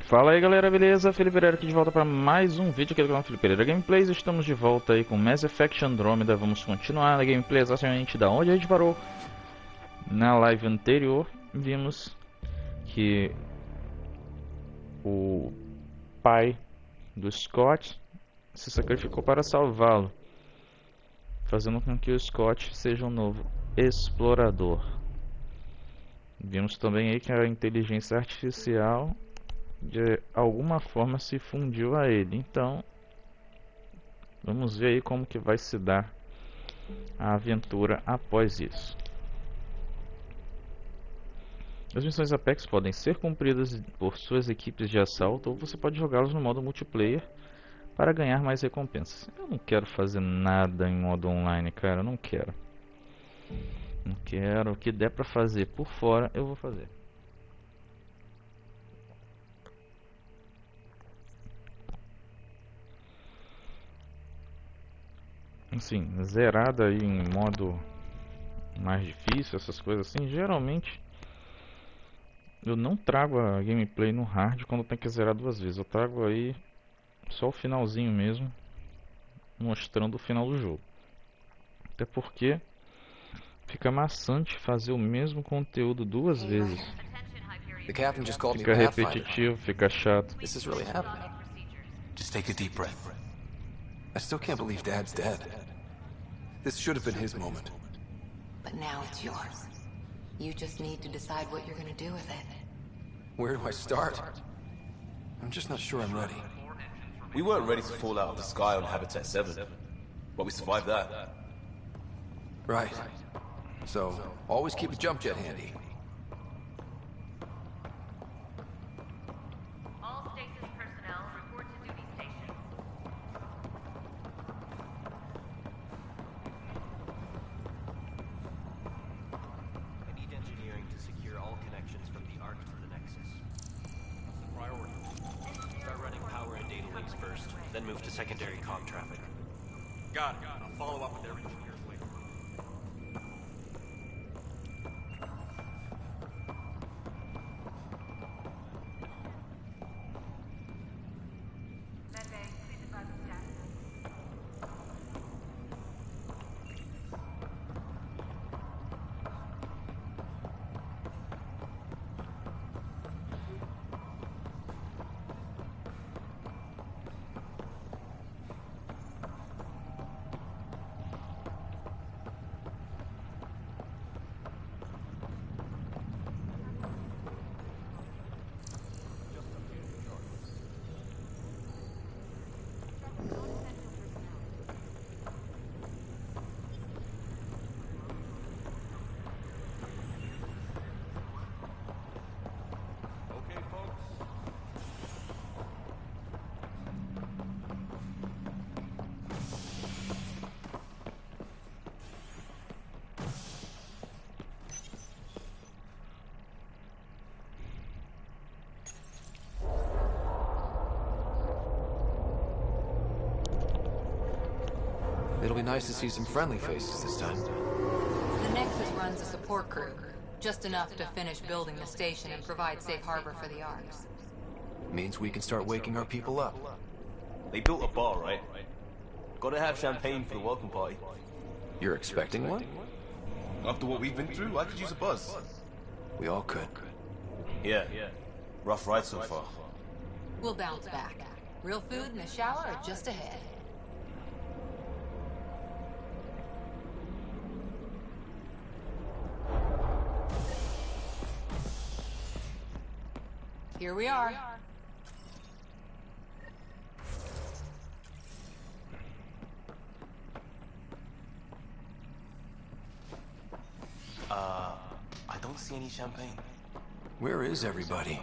Fala aí galera, beleza? Felipe Pereira aqui de volta para mais um vídeo aqui do canal Felipe Pereira Gameplays. Estamos de volta aí com Mass Effect Andrômeda. Vamos continuar na gameplay exatamente da onde a gente parou. Na live anterior vimos que o pai do Scott se sacrificou para salvá-lo, fazendo com que o Scott seja um novo explorador. Vimos também aí que a inteligência artificial de alguma forma se fundiu a ele. Então vamos ver aí como que vai se dar a aventura após isso. As missões Apex podem ser cumpridas por suas equipes de assalto, ou você pode jogá-las no modo multiplayer para ganhar mais recompensas. Eu não quero fazer nada em modo online, cara, eu não quero. Não quero, o que der pra fazer por fora eu vou fazer. Assim, zerada aí em modo mais difícil, essas coisas assim, geralmente eu não trago a gameplay no hard quando tem que zerar duas vezes. Eu trago aí só o finalzinho mesmo, mostrando o final do jogo. Até porque fica maçante fazer o mesmo conteúdo duas vezes. Fica repetitivo, fica chato. This is really happening. Just take a deep breath. I still can't believe Dad's dead. This should have been his moment. But now it's yours. You just need to decide what you're gonna do with it. Where do I start? I'm just not sure I'm ready. We weren't ready to fall out of the sky on Habitat 7, but we survived that. Right. So, always keep a jump jet handy. All stasis personnel report to duty stations. I need engineering to secure all connections from the Ark to the Nexus. Priority. Start running power and data links first, then move to secondary comm traffic. Got it. I'll follow up with their engineers later. Medbay, please advise the status. Okay, folks. It'll be nice to see some friendly faces this time. The Nexus runs a support crew. Just enough to finish building the station and provide safe harbor for the Arks. Means we can start waking our people up. They built a bar, right? Gotta have champagne for the welcome party. You're expecting one? After what we've been through, I could use a buzz. We all could. Yeah. Rough ride so far. We'll bounce back. Real food and a shower are just ahead. Here we are. I don't see any champagne. Where is everybody?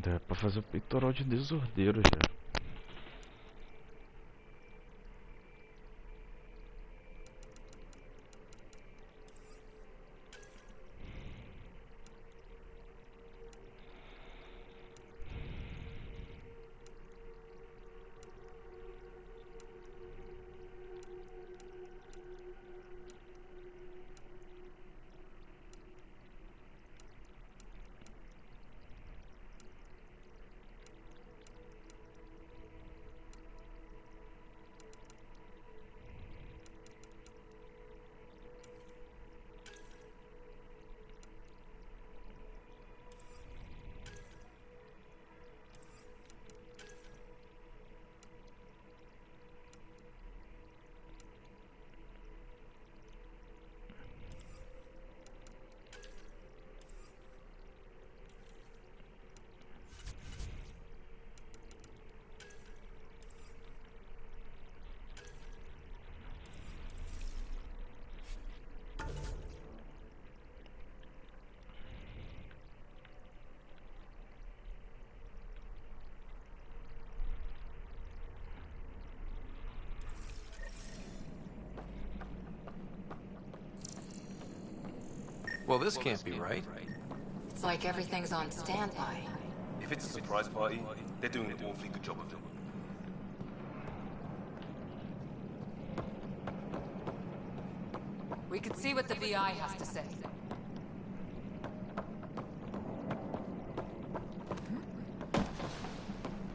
Dá pra fazer o peitoral de desordeiro já. Well, this can't be right. It's like everything's on standby. If it's a surprise party, they're doing an awfully good job of it. We could see what the VI has to say.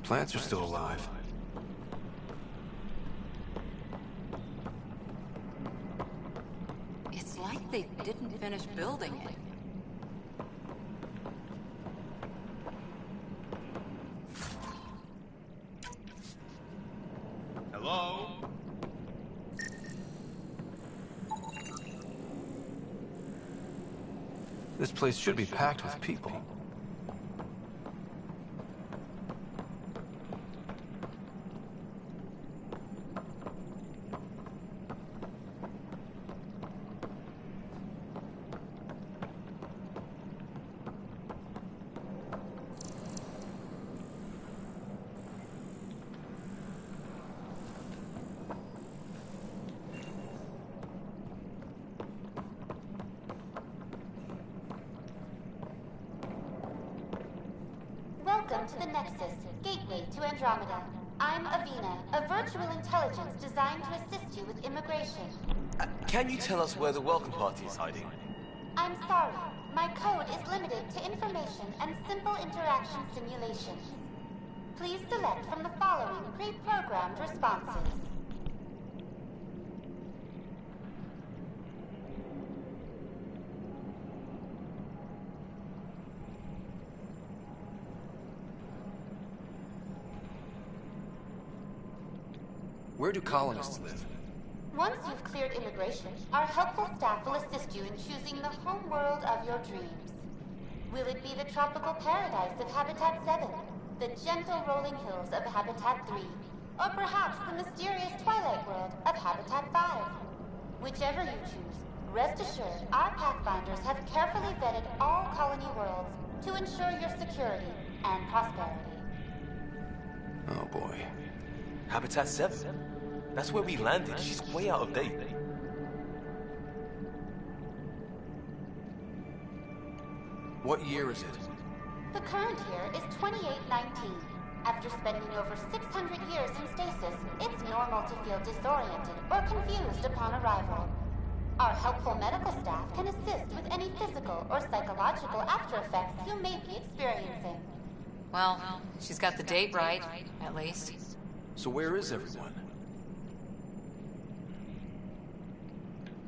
Plants are still alive. It's like they didn't finish building it. Hello? This place should be packed with people. Welcome to the Nexus, gateway to Andromeda. I'm Avina, a virtual intelligence designed to assist you with immigration. Can you tell us where the welcome party is hiding? I'm sorry, my code is limited to information and simple interaction simulations. Please select from the following pre-programmed responses. Where do colonists live? Once you've cleared immigration, our helpful staff will assist you in choosing the home world of your dreams. Will it be the tropical paradise of Habitat 7, the gentle rolling hills of Habitat 3, or perhaps the mysterious twilight world of Habitat 5? Whichever you choose, rest assured our Pathfinders have carefully vetted all colony worlds to ensure your security and prosperity. Oh boy. Habitat 7? That's where we landed. She's way out of date. What year is it? The current year is 2819. After spending over 600 years in stasis, it's normal to feel disoriented or confused upon arrival. Our helpful medical staff can assist with any physical or psychological after effects you may be experiencing. Well, she's got the date right, at least. So where is everyone?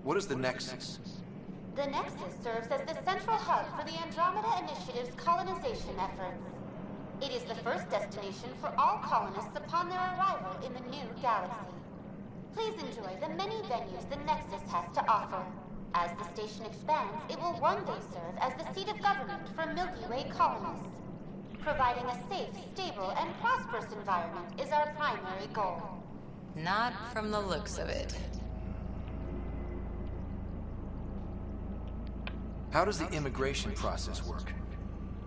What is the Nexus? The Nexus serves as the central hub for the Andromeda Initiative's colonization efforts. It is the first destination for all colonists upon their arrival in the new galaxy. Please enjoy the many venues the Nexus has to offer. As the station expands, it will one day serve as the seat of government for Milky Way colonists. Providing a safe, stable, and prosperous environment is our primary goal. Not from the looks of it. How does the immigration process work?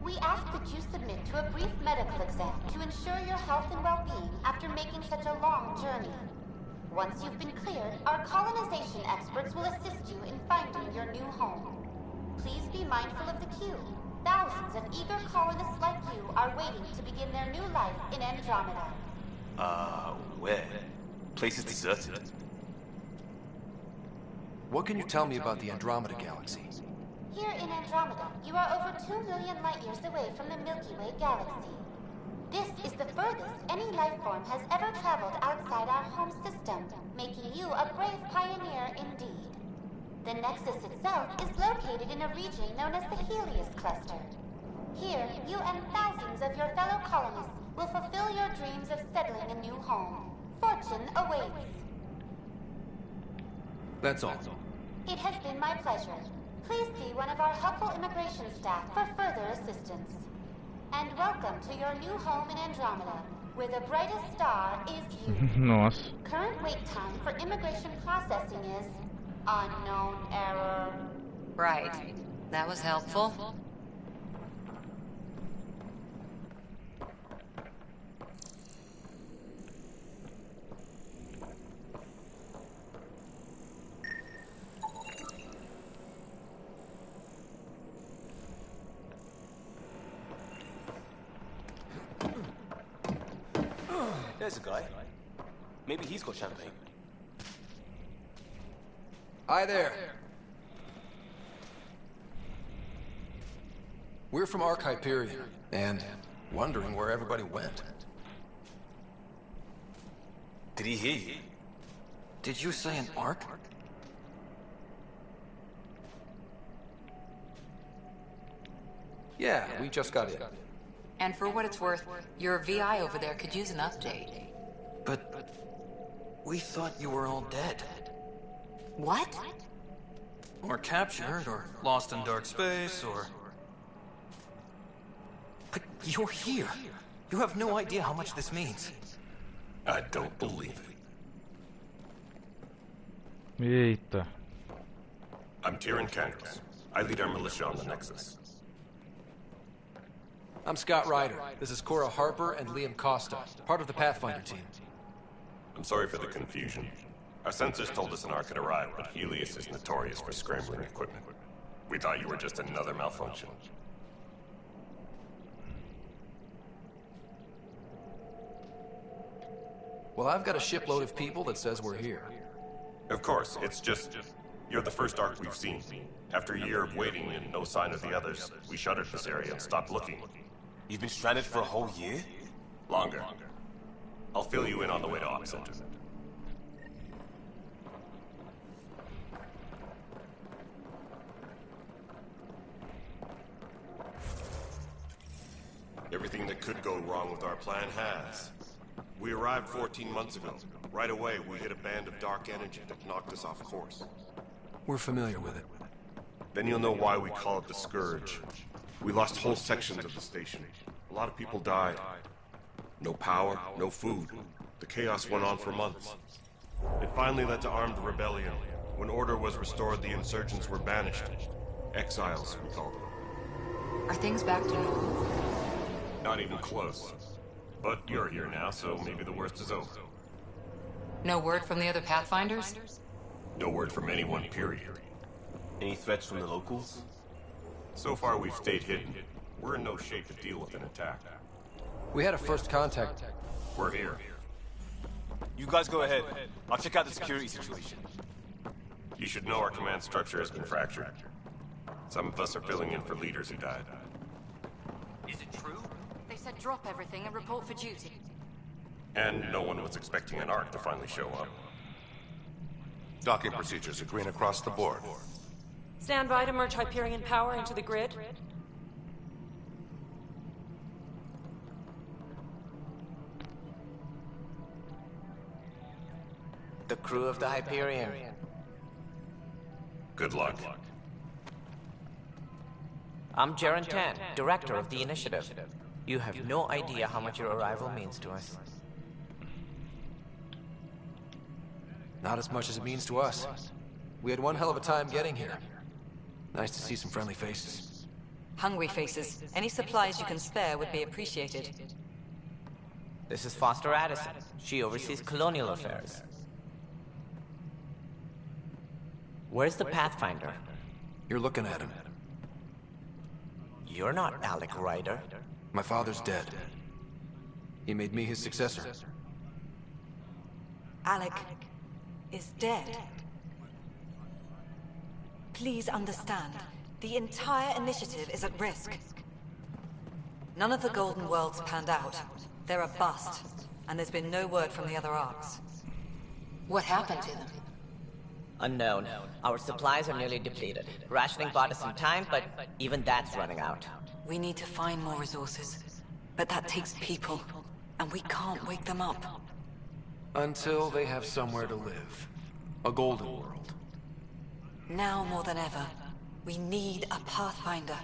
We ask that you submit to a brief medical exam to ensure your health and well-being after making such a long journey. Once you've been cleared, our colonization experts will assist you in finding your new home. Please be mindful of the queue. Thousands of eager colonists like you are waiting to begin their new life in Andromeda. Where? Place is deserted. What can you tell me about the Andromeda galaxy? Here in Andromeda, you are over 2 million light-years away from the Milky Way galaxy. This is the furthest any life form has ever traveled outside our home system, making you a brave pioneer indeed. The Nexus itself is located in a region known as the Helios Cluster. Here, you and thousands of your fellow colonists will fulfill your dreams of settling a new home. Fortune awaits. That's all. It has been my pleasure. Please see one of our helpful immigration staff for further assistance. And welcome to your new home in Andromeda, where the brightest star is you. Nossa. Current wait time for immigration processing is unknown error. Right. That was helpful. There's a guy. Maybe he's got champagne. Hi there. We're from Ark Hyperion, and wondering where everybody went. Did he hear you? Did you say an Ark? Yeah, we just got in. And for what it's worth, your VI over there could use an update. But we thought you were all dead. What? Or captured, or lost in dark space, or... But you're here. You have no idea how much this means. I don't believe it. Eita. I'm Tyrion Candles. I lead our militia on the Nexus. I'm Scott Ryder. This is Cora Harper and Liam Costa, part of the Pathfinder team. I'm sorry for the confusion. Our sensors told us an Ark had arrived, but Helios is notorious for scrambling equipment. We thought you were just another malfunction. Well, I've got a shipload of people that says we're here. Of course, it's just... You're the first Ark we've seen. After a year of waiting and no sign of the others, we shuttered this area and stopped looking. You've been stranded for a whole year? Longer. I'll fill you in on the way to Op Center. Everything that could go wrong with our plan has. We arrived 14 months ago. Right away, we hit a band of dark energy that knocked us off course. We're familiar with it. Then you'll know why we call it the Scourge. We lost whole sections of the station. A lot of people died. No power, no food. The chaos went on for months. It finally led to armed rebellion. When order was restored, the insurgents were banished. Exiles, we called them. Are things back to normal? Not even close. But you're here now, so maybe the worst is over. No word from the other Pathfinders? No word from anyone, period. Any threats from the locals? So far, we've stayed hidden. We're in no shape to deal with an attack. We had a first contact. We're here. You guys go ahead. I'll check out the security situation. You should know our command structure has been fractured. Some of us are filling in for leaders who died. Is it true? They said drop everything and report for duty. And no one was expecting an Ark to finally show up. Docking procedures are green across the board. Stand by to merge Hyperion power into the grid. The crew of the Hyperion. Good luck. I'm Jaren Tan, director of the initiative. You have no idea how much your arrival means to us. Not as much as it means to us. We had one hell of a time getting here. Nice to see some friendly faces. Hungry faces. Any supplies you can spare would be appreciated. This is Foster Addison. She oversees colonial affairs. Where's the Pathfinder? You're looking at him. You're not Alec Ryder. My father's dead. He made me his successor. Alec is dead. Please understand, the entire initiative is at risk. None of the Golden Worlds panned out. They're a bust, and there's been no word from the other arcs. What happened to them? Unknown. Our supplies are nearly depleted. Rationing bought us some time, but even that's running out. We need to find more resources, but that takes people, and we can't wake them up. Until they have somewhere to live. A golden world. Now more than ever, we need a Pathfinder.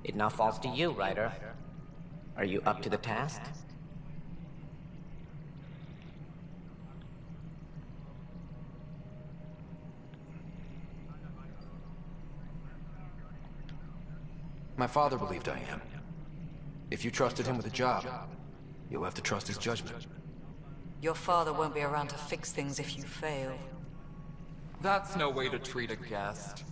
It now falls to you, Ryder. Are you up to the task? My father believed I am. If you trusted him with a job, you'll have to trust his judgment. Your father won't be around to fix things if you fail. That's no way to treat a guest.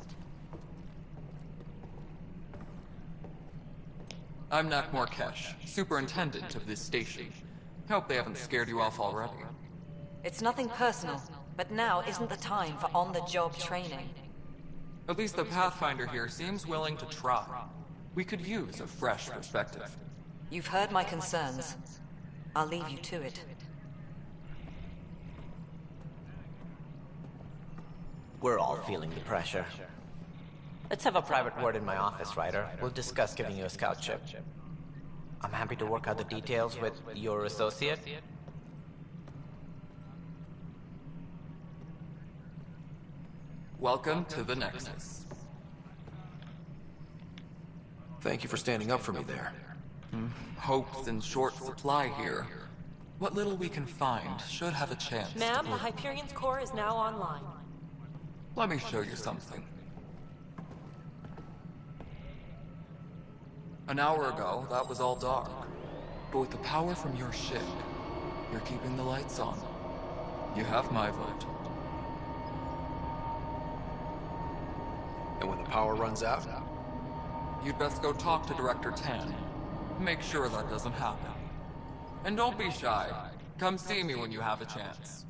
I'm Nak Morkesh, superintendent of this station. Hope they haven't scared you off already. It's nothing personal, but now isn't the time for on-the-job training. At least the Pathfinder here seems willing to try. We could use a fresh perspective. You've heard my concerns. I'll leave you to it. We're all feeling the pressure. Let's have a private word in my office, Ryder. We'll discuss giving you a scout ship. I'm happy to work out the details with your associate. Welcome to the Nexus. Thank you for standing up for me there. Hope's in short supply here. What little we can find should have a chance. Ma'am, the Hyperion's core is now online. Let me show you something. An hour ago, that was all dark. But with the power from your ship, you're keeping the lights on. You have my vote. And when the power runs out? You'd best go talk to Director Tan. Make sure that doesn't happen. And don't be shy. Come see me when you have a chance.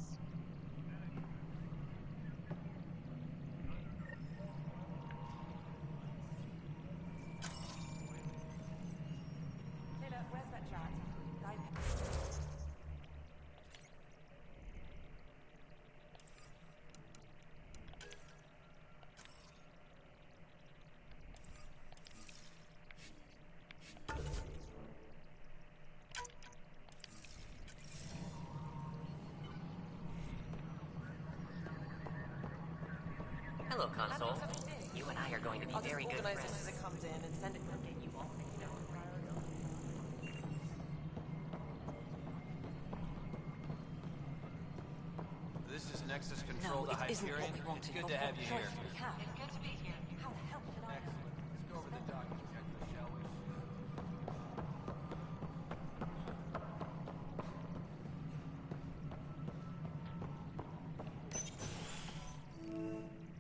Hello, Console. You and I are going to be very good friends. As it comes in and send it to get you all. This is Nexus Control to Hyperion. It's good to have you here. It's good to be here. How the hell did I... Let's go over the document checklist, shall we?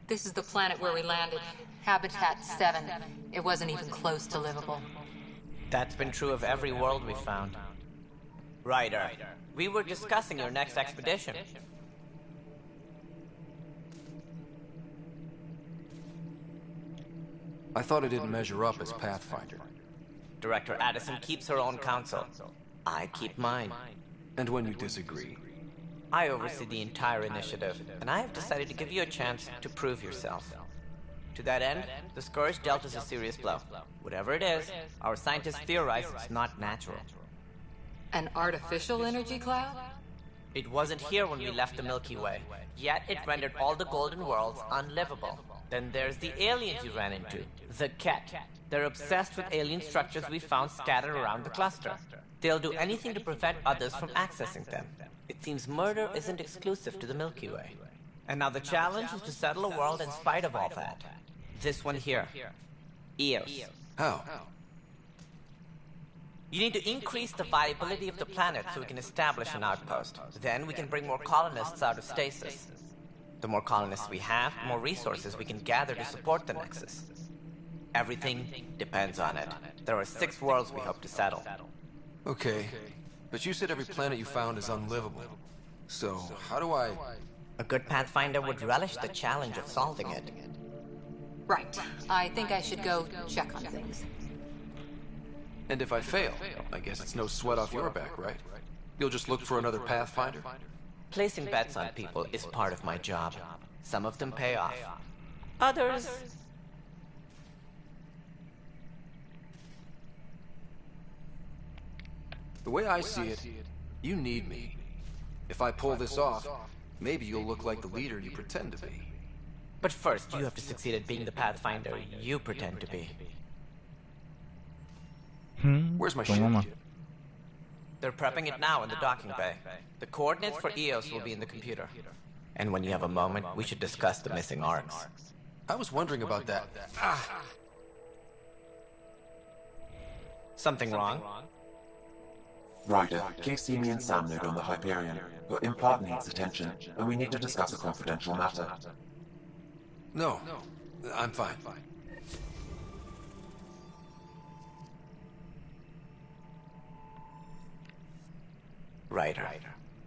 This is the planet where we landed. Habitat 7. It wasn't even close to livable. That's been true of every world we found. Ryder, we were discussing your next expedition. I thought it didn't measure up as Pathfinder. Director Addison keeps her own counsel. I keep mine. And when you disagree? I oversee the entire initiative, and I have decided to give you a chance to prove yourself. To that end, the Scourge dealt us a serious blow. Whatever it is, our scientists theorize it's not natural. An artificial energy cloud? It wasn't here when we left the Milky Way, yet it rendered all the Golden Worlds unlivable. Then there's the aliens you ran into, the Ket. They're obsessed with alien structures we found scattered around the cluster. They'll do anything to prevent others from accessing them. It seems murder isn't exclusive to the Milky Way. And now the challenge is to settle a world in spite of all that. This one here. Eos. How? You need to increase the viability of the planet so we can establish an outpost. Then we can bring more colonists out of stasis. The more colonists we have, the more resources we can gather to support the Nexus. Everything depends on it. There are 6 worlds we hope to settle. Okay, but you said every planet you found is unlivable. So, how do I... A good Pathfinder would relish the challenge of solving it. Right. I think I should go check on things. And if I fail, I guess it's no sweat off your back, right? You'll just look for another Pathfinder? Placing bets on people is part of my job. Some of them pay off. Others... The way I see it, you need me. If I pull this off, maybe you'll look like the leader you pretend to be. But first, you have to succeed at being the Pathfinder you pretend to be. Where's my ship? They're prepping it now in the docking bay. The coordinates for EOS will be in the computer. And when you have a moment, we should discuss the missing arcs. I was wondering about that. Something wrong? Ryder, Casey, me and Sam node on the Hyperion. Your implant needs attention, and we need to discuss a confidential matter. No, I'm fine. Ryder,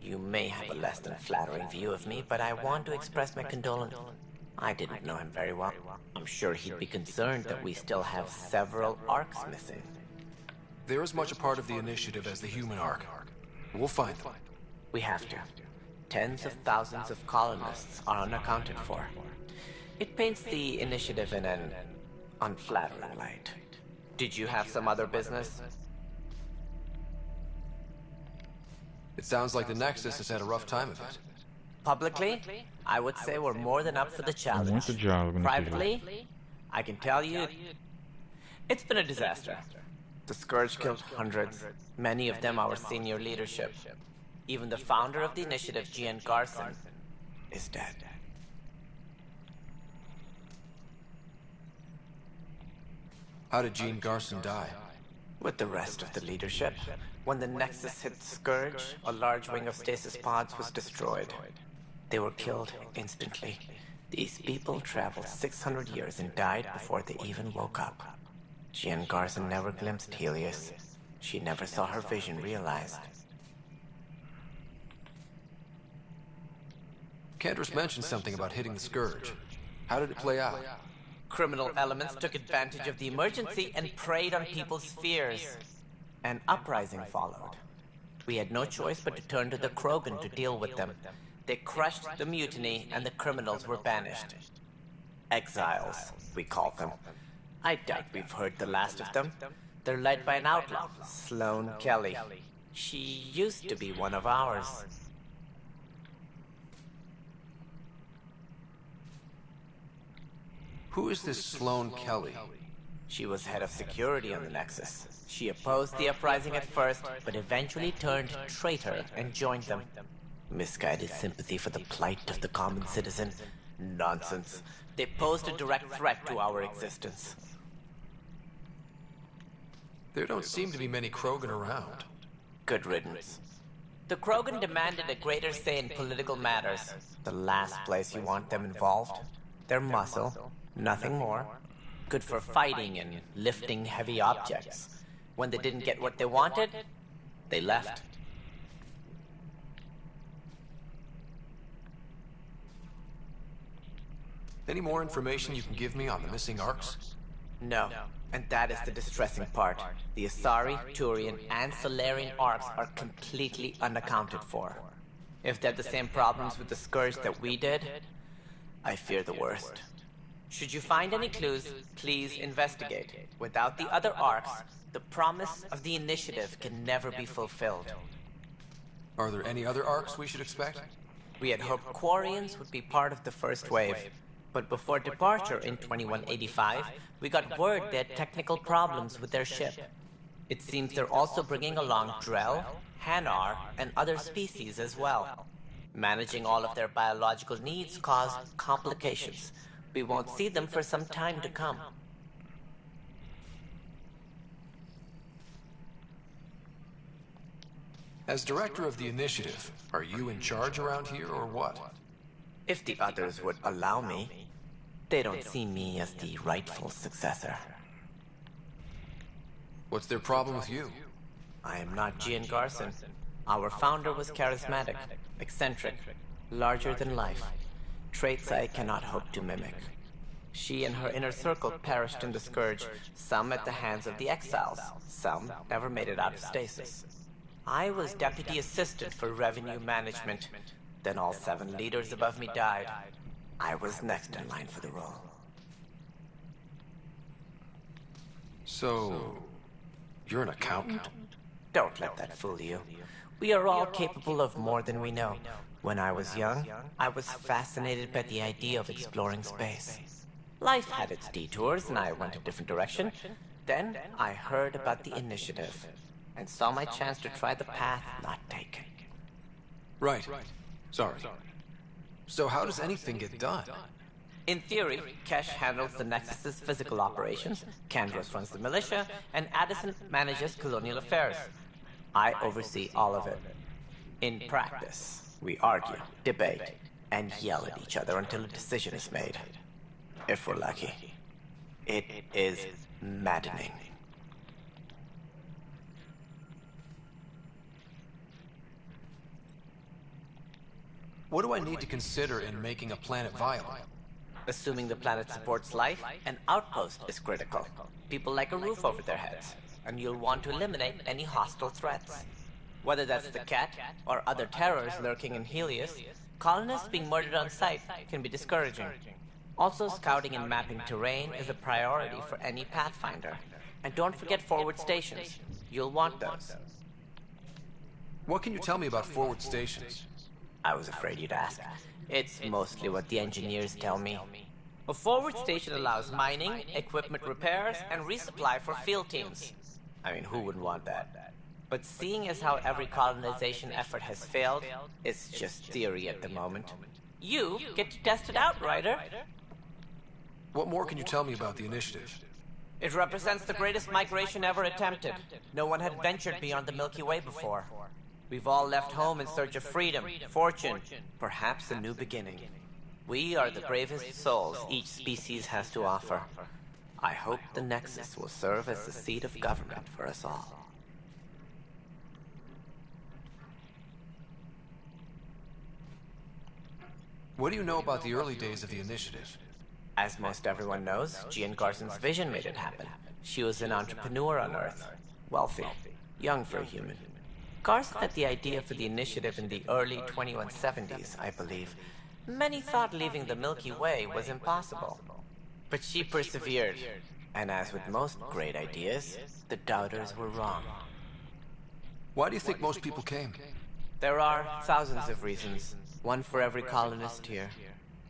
you may have a less than flattering view of me, but I want to express my condolence. I didn't know him very well. I'm sure he'd be concerned that we still have several arcs missing. They're as much a part of the initiative as the human arc. We'll find them. We have to. Tens of thousands of colonists are unaccounted for. It paints the initiative in an unflattering light. Did you have some other business? It sounds like the Nexus has had a rough time of it. Publicly, I would say we're more than up for the challenge. Privately, I can tell you, it's been a disaster. The Scourge killed hundreds, many of them our senior leadership. Even the founder of the initiative, Gian Garson, is dead. How did Jean Garson die? With the rest of the leadership. When the Nexus hit Scourge, a large wing of stasis pods was destroyed. They were killed instantly. These people traveled 600 years and died before they even woke up. Jean Garson never glimpsed Helios. She never saw her vision realized. Cantor's mentioned something about hitting the Scourge. How did it play out? Criminal elements took advantage of the emergency and preyed on people's fears. An uprising followed. We had no choice but to turn to the Krogan to deal with them. They crushed the mutiny and the criminals were banished. Exiles, we call them. I doubt we've heard the last of them. They're led by an outlaw, Sloane Kelly. She used to be one of ours. Who is this Sloane Kelly? She was head of security on the Nexus. She opposed the uprising at first, but eventually turned traitor and joined them. Misguided sympathy for the plight of the common citizen? Nonsense. They posed a direct threat to our existence. There don't seem to be many Krogan around. Good riddance. The Krogan demanded a greater say in political matters. The last place you want them involved. Their muscle, nothing more. Good for fighting and lifting heavy objects. When they didn't get what they wanted, they left. Any more information you can give me on the missing arcs? No. And that is the distressing part. The Asari, Turian, and Solarian arcs are completely unaccounted for. If they had the same problems with the Scourge that we did, I fear the worst. Should you find any clues, please investigate. Without the other arcs, the promise of the initiative can never be fulfilled. Are there any other arcs we should expect? We had hoped Quarians would be part of the first wave. But before departure in 2185, we got word they had technical problems with their ship. It seems they're also bringing along Drell, Hanar, and other species as well. Managing all of their biological needs caused complications. We won't see them for some time to come. As director of the initiative, are you in charge around here or what? If the others would allow me, they don't see me as the rightful successor. What's their problem with you? I am not Gian Garson. Our founder was charismatic, eccentric, larger than life. Traits I cannot hope to mimic. She and her inner circle perished in the Scourge, some at the hands of the Exiles, some never made it out of stasis. I was deputy assistant for revenue management. Then all 7 leaders above me died. I was next in line for the role. So, you're an accountant? Don't let that fool you. We are all capable of more than we know. When I was young, I was fascinated by the idea of exploring space. Life had its detours, and I went a different direction. Then I heard about the initiative, and saw my chance to try the path not taken. Right. Sorry. So how does anything get done? In theory, Kesh handles the Nexus's physical operations, Kandros runs the militia, and Addison manages colonial affairs. I oversee all of it. In practice, we argue, debate, and yell at each other until a decision is made. If we're lucky. It is maddening. What do I need to consider in making a planet viable? Assuming the planet supports life, an outpost is critical. People like a roof over their heads, and you'll want to eliminate any hostile threats. Whether that's the cat or other terrors lurking in Helios, colonists being murdered on sight can be discouraging. Also, scouting and mapping terrain is a priority for any Pathfinder. And don't forget forward stations. You'll want those. What can you tell me about forward stations? I was afraid you'd ask. It's mostly what the engineers tell me. A forward station allows mining, equipment repairs, and resupply for field teams. I mean, who wouldn't want that? But seeing as how every colonization effort has failed, it's just theory at the moment. You get to test it out, Ryder. What more can you tell me about the initiative? It represents the greatest migration ever attempted. No one had ventured beyond the Milky Way before. We've all left home in search of freedom, fortune, perhaps a new beginning. We are the bravest souls each species has to offer. I hope the Nexus will serve as the seat of government for us all. What do you know about the early days of the initiative? As most everyone knows, Gian Garson's vision made it happen. She was an entrepreneur on Earth. Wealthy. Young for a human. Garson had the idea for the initiative in the early 2170s, I believe. Many thought leaving the Milky Way was impossible. But she persevered. And as with most great ideas, the doubters were wrong. Why do you think most people came? There are thousands of reasons. One for every colonist here.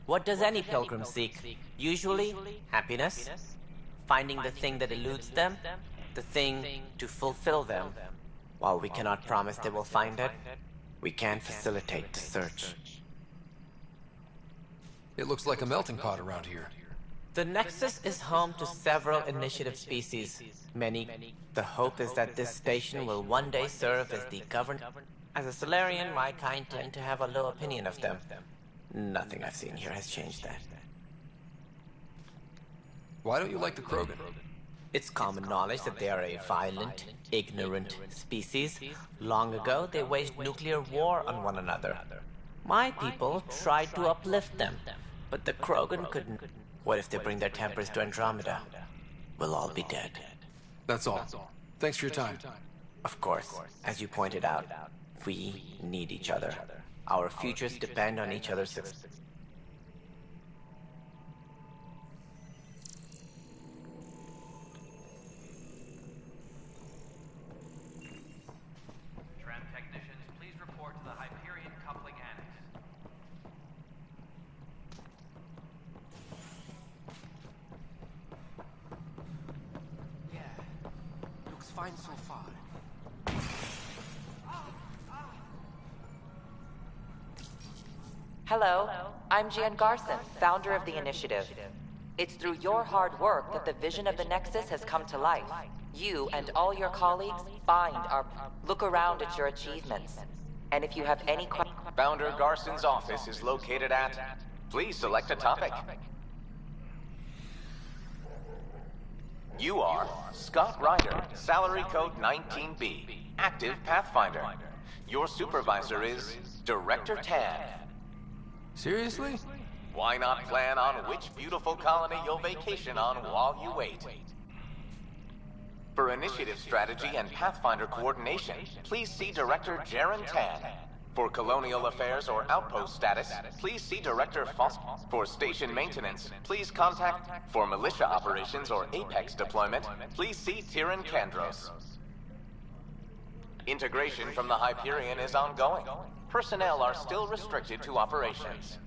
What does any pilgrim seek? Usually, happiness. Finding the thing that eludes them. The thing to fulfill them. While we cannot promise they will find it, we can facilitate the search. It looks like a melting pot around here. The Nexus is home to several initiative species. Many. The hope is that this station will one day serve as the As a Solarian, my kind tend to have a low opinion of them. Nothing I've seen here has changed that. Why don't you like the Krogan? It's common knowledge that they are a violent, ignorant species. Long ago, they waged nuclear war on one another. My people tried to uplift them, but the Krogan couldn't. What if they bring their tempers to Andrômeda? We'll all be dead. That's all. Thanks for your time. Of course, as you pointed out, we need each other. Our futures depend on each other's success. Tram technicians, please report to the Hyperion coupling annex. Yeah, looks fine so far. Hello, I'm Gian Garson, founder of the initiative. It's through your hard work that the vision of the Nexus has come to life. You and all your colleagues find our... Look around at your achievements. And if you have any questions... Founder Garson's office is located at... Please select a topic. You are Scott Ryder, salary code 19B, active Pathfinder. Your supervisor is Director Tan. Seriously? Why not plan on which beautiful colony you'll vacation on while you wait? For initiative strategy and Pathfinder coordination, please see Director Jaren Tan. For colonial affairs or outpost status, please see Director Foster. For station maintenance, please contact. For militia operations or Apex deployment, please see Tyran Kandros. Integration from the Hyperion is ongoing. Personnel are still restricted to operations.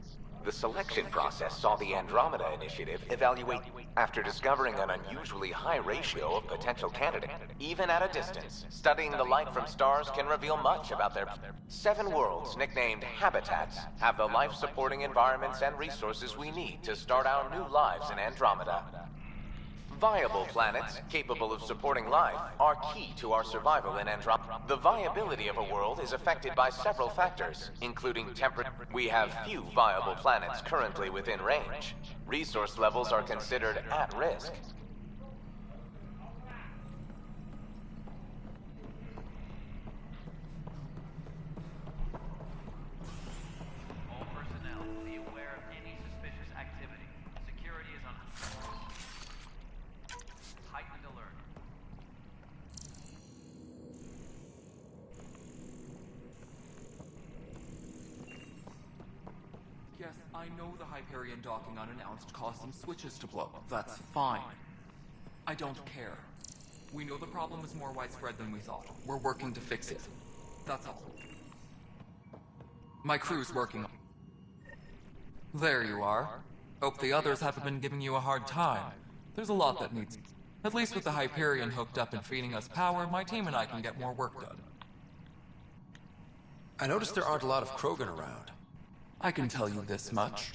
The selection process saw the Andrômeda initiative evaluate after discovering an unusually high ratio of potential candidates. Even at a distance, studying the light from stars can reveal much about their 7 worlds, nicknamed habitats, have the life-supporting environments and resources we need to start our new lives in Andrômeda. Viable planets, capable of supporting life, are key to our survival in Andromeda. The viability of a world is affected by several factors, including temperature. We have few viable planets currently within range. Resource levels are considered at risk. All personnel, be aware of any suspicious activity. Security is on heightened alert. Yes, I know the Hyperion docking unannounced caused some switches to blow. That's fine. I don't care. We know the problem is more widespread than we thought. We're working to fix it. That's all. My crew's working on... There you are. Hope the others haven't been giving you a hard time. There's a lot that needs... At least with the Hyperion hooked up and feeding us power, my team and I can get more work done. I noticed there aren't a lot of Krogan around. I can tell you this much.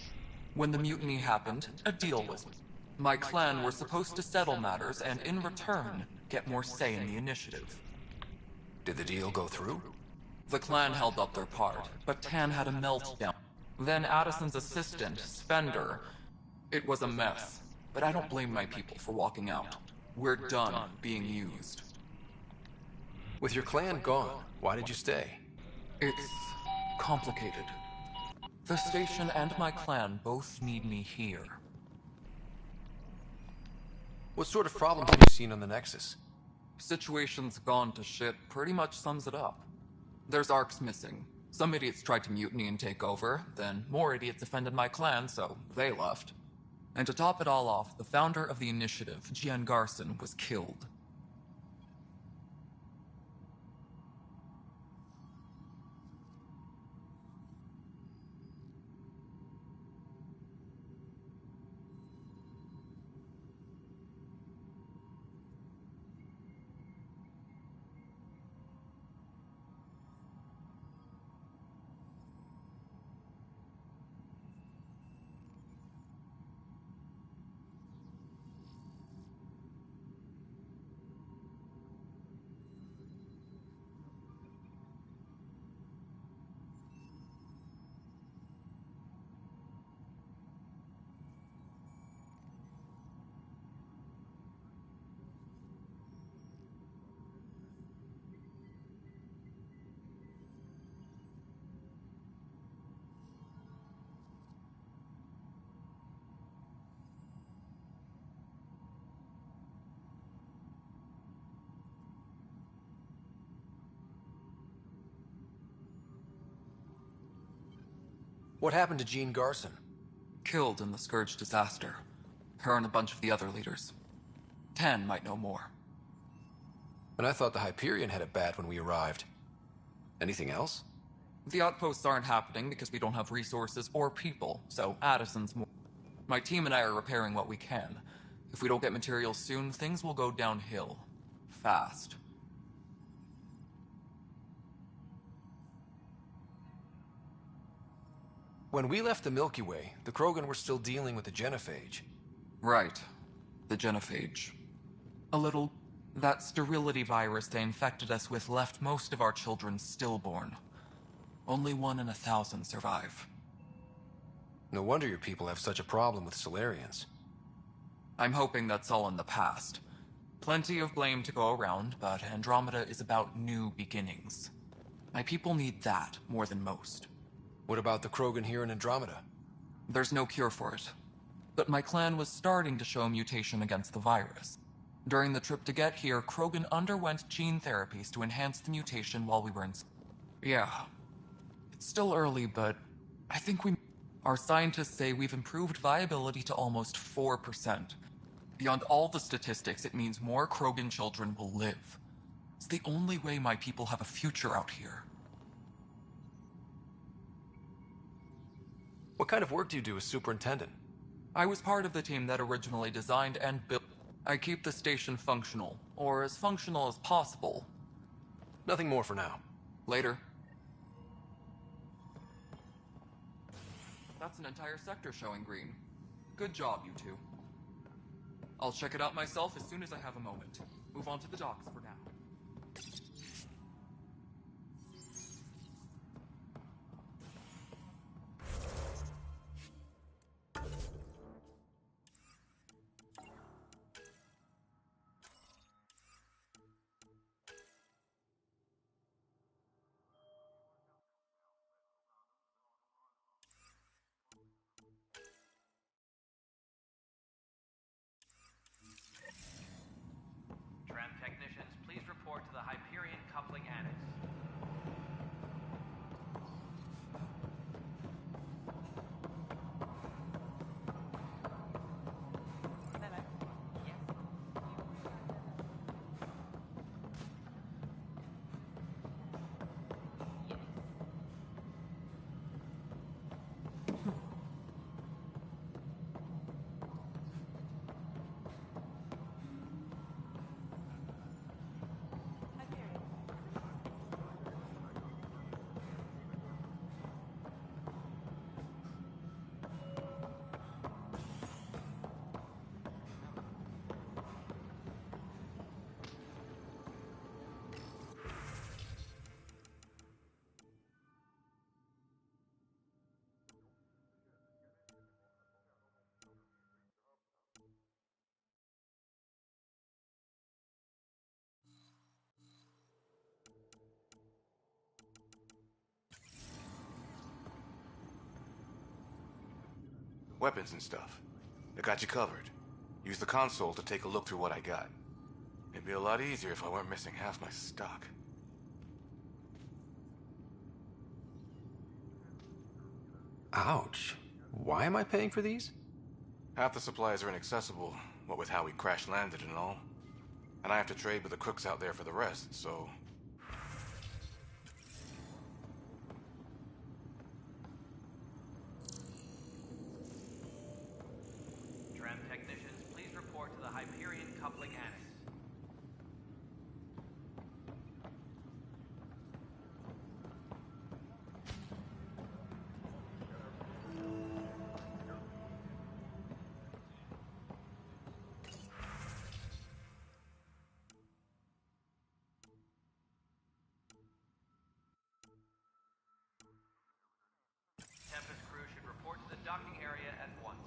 When the mutiny happened, a deal was made. My clan were supposed to settle matters and, in return, get more say in the initiative. Did the deal go through? The clan held up their part, but Tan had a meltdown. Then Addison's assistant, Spender. It was a mess, but I don't blame my people for walking out. We're done being used. With your clan gone, why did you stay? It's complicated. The station and my clan both need me here. What sort of problems have you seen on the Nexus? Situation's gone to shit pretty much sums it up. There's arcs missing. Some idiots tried to mutiny and take over, then more idiots offended my clan, so they left. And to top it all off, the founder of the initiative, Gian Garson, was killed. What happened to Jean Garson? Killed in the Scourge disaster. Her and a bunch of the other leaders. Tan might know more. And I thought the Hyperion had it bad when we arrived. Anything else? The outposts aren't happening because we don't have resources or people, so Addison's more. My team and I are repairing what we can. If we don't get materials soon, things will go downhill. Fast. When we left the Milky Way, the Krogan were still dealing with the genophage. Right. The genophage. A little... That sterility virus they infected us with left most of our children stillborn. Only 1 in 1,000 survive. No wonder your people have such a problem with Solarians. I'm hoping that's all in the past. Plenty of blame to go around, but Andromeda is about new beginnings. My people need that more than most. What about the Krogan here in Andromeda? There's no cure for it. But my clan was starting to show mutation against the virus. During the trip to get here, Krogan underwent gene therapies to enhance the mutation while we were in... Yeah. It's still early, but I think we... Our scientists say we've improved viability to almost 4%. Beyond all the statistics, it means more Krogan children will live. It's the only way my people have a future out here. What kind of work do you do as superintendent? I was part of the team that originally designed and built... I keep the station functional, or as functional as possible. Nothing more for now. Later. That's an entire sector showing green. Good job, you two. I'll check it out myself as soon as I have a moment. Move on to the docks for now. Technicians, please report to the Hyperion Coupling Annex. Weapons and stuff. I got you covered. Use the console to take a look through what I got. It'd be a lot easier if I weren't missing half my stock. Ouch. Why am I paying for these? Half the supplies are inaccessible, what with how we crash-landed and all. And I have to trade with the crooks out there for the rest, so... Technicians, please report to the Hyperion Coupling Annex. Tempest crew should report to the docking area at once.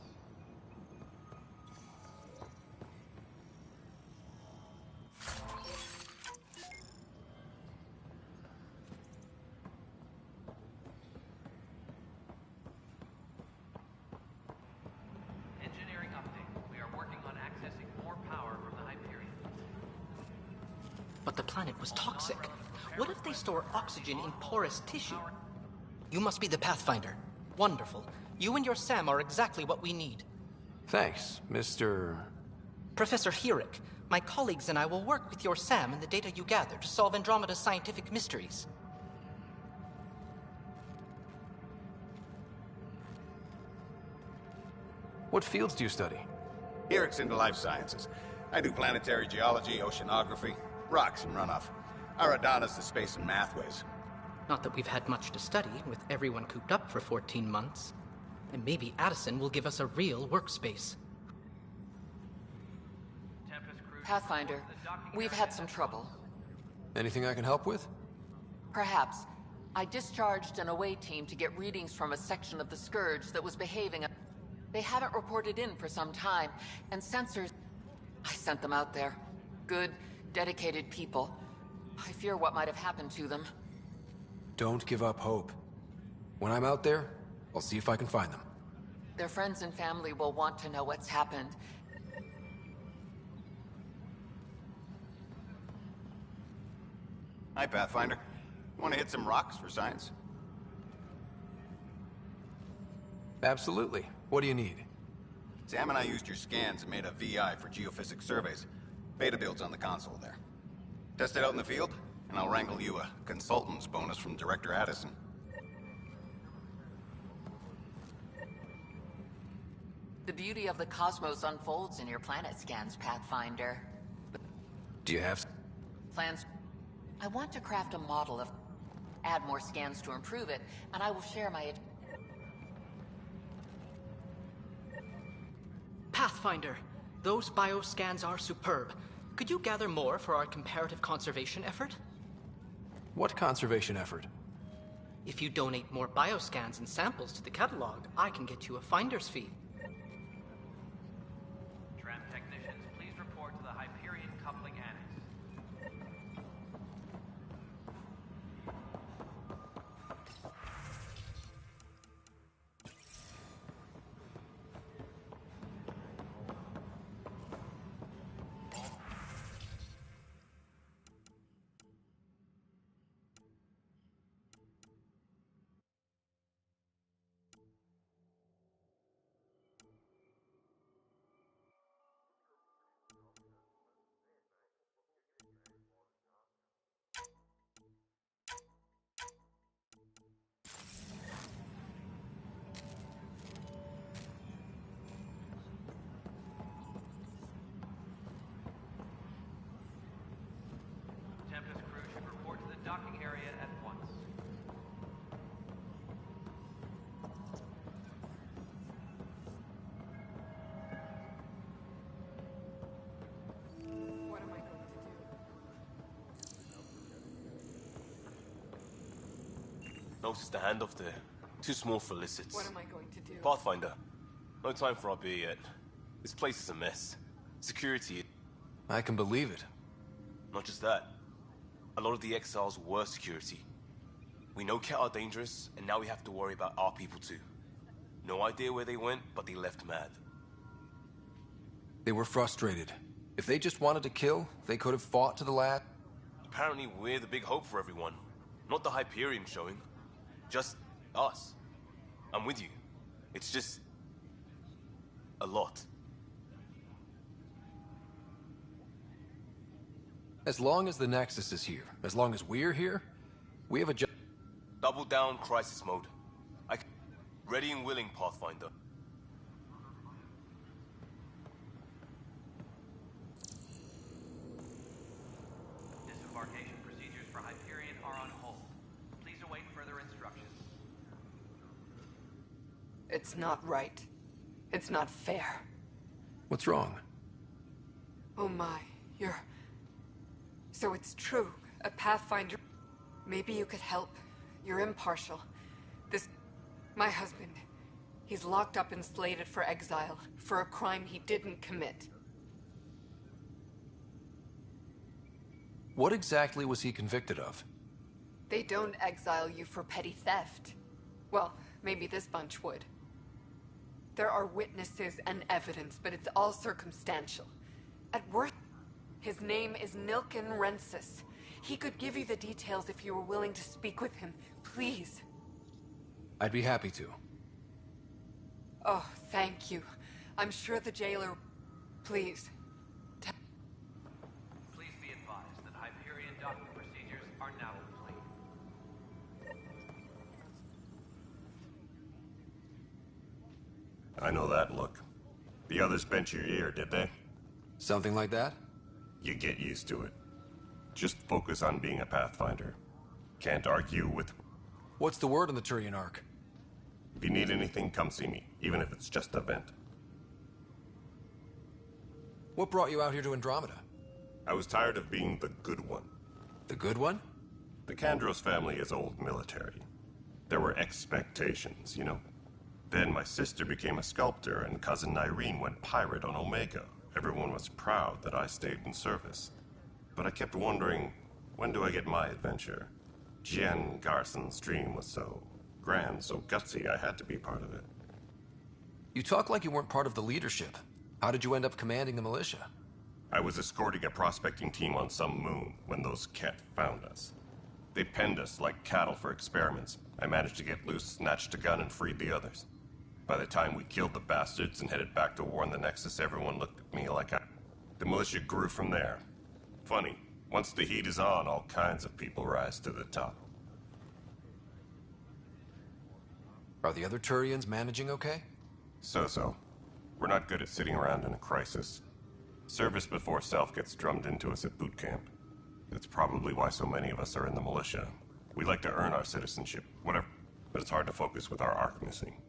Engineering update. We are working on accessing more power from the Hyperion. But the planet was toxic. What if they store oxygen in porous tissue? You must be the Pathfinder. Wonderful. You and your Sam are exactly what we need. Thanks, Mr... Professor Herrick. My colleagues and I will work with your Sam and the data you gather to solve Andromeda's scientific mysteries. What fields do you study? Herrick's into life sciences. I do planetary geology, oceanography, rocks and runoff. Aradana's the space and math whiz. Not that we've had much to study, with everyone cooped up for 14 months. And maybe Addison will give us a real workspace. Pathfinder, we've had some trouble. Anything I can help with? Perhaps. I discharged an away team to get readings from a section of the Scourge that was behaving. They haven't reported in for some time, and sensors... I sent them out there. Good, dedicated people. I fear what might have happened to them. Don't give up hope. When I'm out there, I'll see if I can find them. Their friends and family will want to know what's happened. Hi, Pathfinder. Want to hit some rocks for science? Absolutely. What do you need? Sam and I used your scans and made a VI for geophysics surveys. Beta builds on the console there. Test it out in the field, and I'll wrangle you a consultant's bonus from Director Addison. The beauty of the cosmos unfolds in your planet scans, Pathfinder. Do you have... Plans? I want to craft a model of... Add more scans to improve it, and I will share my... Pathfinder, those bioscans are superb. Could you gather more for our comparative conservation effort? What conservation effort? If you donate more bioscans and samples to the catalog, I can get you a finder's fee. Tram technicians, please report to the Hyperion Coupling Annex. Tempest crew should report to the docking area at once. What am I going to do? Notice the handoff there. Too small for lizards. What am I going to do? Pathfinder, no time for our beer yet. This place is a mess. Security... I can believe it. Not just that. A lot of the exiles were security. We know Cat are dangerous, and now we have to worry about our people too. No idea where they went, but they left mad. They were frustrated. If they just wanted to kill, they could have fought to the last. Apparently we're the big hope for everyone. Not the Hyperion showing. Just us. I'm with you. It's just... a lot. As long as the Nexus is here, as long as we're here, we have a job. Double down crisis mode. Ready and willing, Pathfinder. Disembarkation procedures for Hyperion are on hold. Please await further instructions. It's not right. It's not fair. What's wrong? Oh my, you're... So it's true. A Pathfinder. Maybe you could help. You're impartial. My husband. He's locked up and slated for exile for a crime he didn't commit. What exactly was he convicted of? They don't exile you for petty theft. Well, maybe this bunch would. There are witnesses and evidence, but it's all circumstantial. At worst, his name is Nilken Rensis. He could give you the details if you were willing to speak with him. Please. I'd be happy to. Oh, thank you. I'm sure the jailer... Please. Please be advised that Hyperion docking procedures are now complete. I know that look. The others bent your ear, did they? Something like that? You get used to it. Just focus on being a Pathfinder. Can't argue with... What's the word on the Turian Ark? If you need anything, come see me, even if it's just a vent. What brought you out here to Andromeda? I was tired of being the good one. The good one? The Kandros family is old military. There were expectations, you know? Then my sister became a sculptor and cousin Irene went pirate on Omega. Everyone was proud that I stayed in service. But I kept wondering, when do I get my adventure? Jen Garson's dream was so grand, so gutsy, I had to be part of it. You talk like you weren't part of the leadership. How did you end up commanding the militia? I was escorting a prospecting team on some moon when those Ket found us. They penned us like cattle for experiments. I managed to get loose, snatched a gun, and freed the others. By the time we killed the bastards and headed back to war in the Nexus, everyone looked at me like The militia grew from there. Funny, once the heat is on, all kinds of people rise to the top. Are the other Turians managing okay? So-so. We're not good at sitting around in a crisis. Service before self gets drummed into us at boot camp. That's probably why so many of us are in the militia. We like to earn our citizenship, whatever, but it's hard to focus with our arc missing.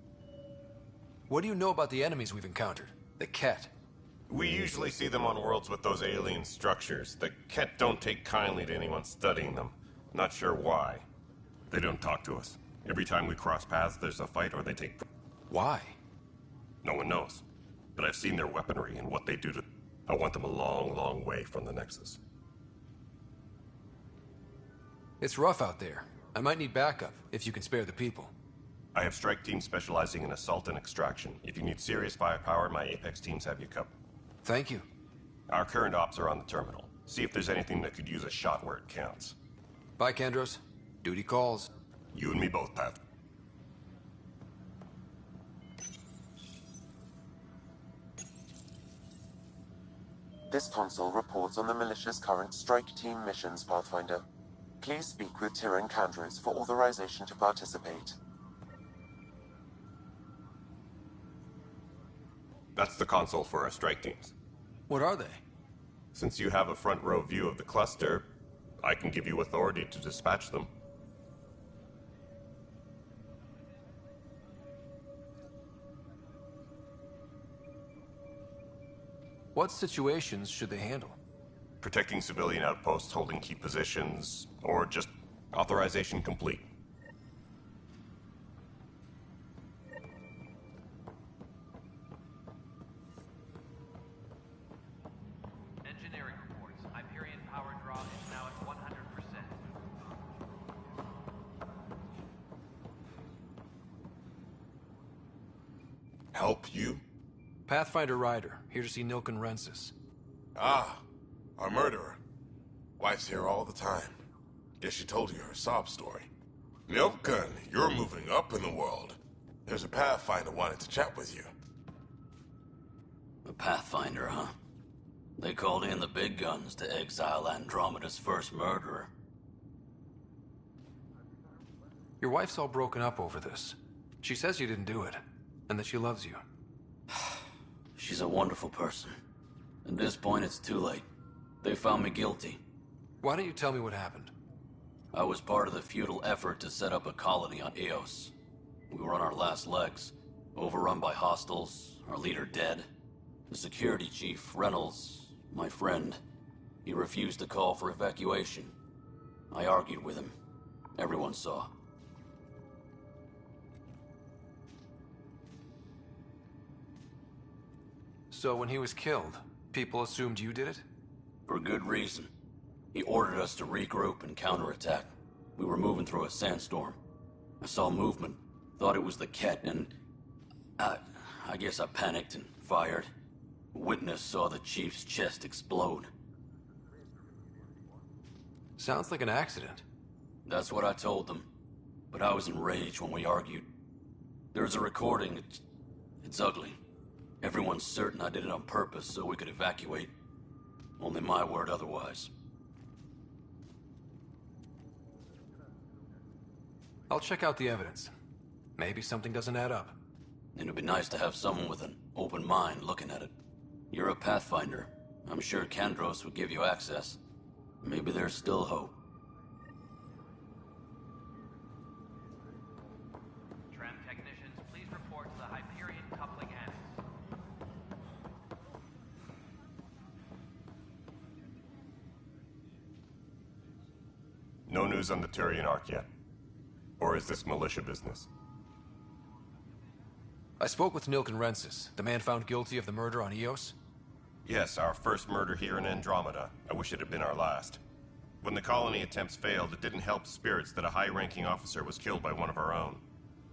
What do you know about the enemies we've encountered? The Ket? We usually see them on worlds with those alien structures. The Ket don't take kindly to anyone studying them. Not sure why. They don't talk to us. Every time we cross paths, there's a fight or they take... Why? No one knows. But I've seen their weaponry and what they do to... I want them a long, long way from the Nexus. It's rough out there. I might need backup, if you can spare the people. I have strike teams specializing in assault and extraction. If you need serious firepower, my Apex teams have you covered. Thank you. Our current ops are on the terminal. See if there's anything that could use a shot where it counts. Bye, Kandros. Duty calls. You and me both, Pat. This console reports on the militia's current strike team missions, Pathfinder. Please speak with Tyrion Kandros for authorization to participate. That's the console for our strike teams. What are they? Since you have a front row view of the cluster, I can give you authority to dispatch them. What situations should they handle? Protecting civilian outposts, holding key positions, or just authorization complete. Engineering reports. Hyperion power draw is now at 100%. Help you? Pathfinder Ryder, here to see Nilken Rensis. Ah, our murderer. Wife's here all the time. Guess she told you her sob story. Nilken, you're moving up in the world. There's a Pathfinder wanted to chat with you. A Pathfinder, huh? They called in the big guns to exile Andromeda's first murderer. Your wife's all broken up over this. She says you didn't do it, and that she loves you. She's a wonderful person. At this point, it's too late. They found me guilty. Why don't you tell me what happened? I was part of the futile effort to set up a colony on Eos. We were on our last legs, overrun by hostiles, our leader dead. The security chief, Reynolds, my friend, he refused to call for evacuation. I argued with him. Everyone saw. So when he was killed, people assumed you did it? For good reason. He ordered us to regroup and counterattack. We were moving through a sandstorm. I saw movement, thought it was the Ket, and I guess I panicked and fired. A witness saw the chief's chest explode. Sounds like an accident. That's what I told them. But I was enraged when we argued. There's a recording. It's ugly. Everyone's certain I did it on purpose so we could evacuate. Only my word otherwise. I'll check out the evidence. Maybe something doesn't add up. It'd be nice to have someone with an open mind looking at it. You're a Pathfinder. I'm sure Kandros would give you access. Maybe there's still hope. Tram technicians, please report to the Hyperion coupling annex. news on the Turian Arc yet? Or is this militia business? I spoke with Nilken Rensis, the man found guilty of the murder on Eos. Yes, our first murder here in Andromeda. I wish it had been our last. When the colony attempts failed, it didn't help spirits that a high-ranking officer was killed by one of our own.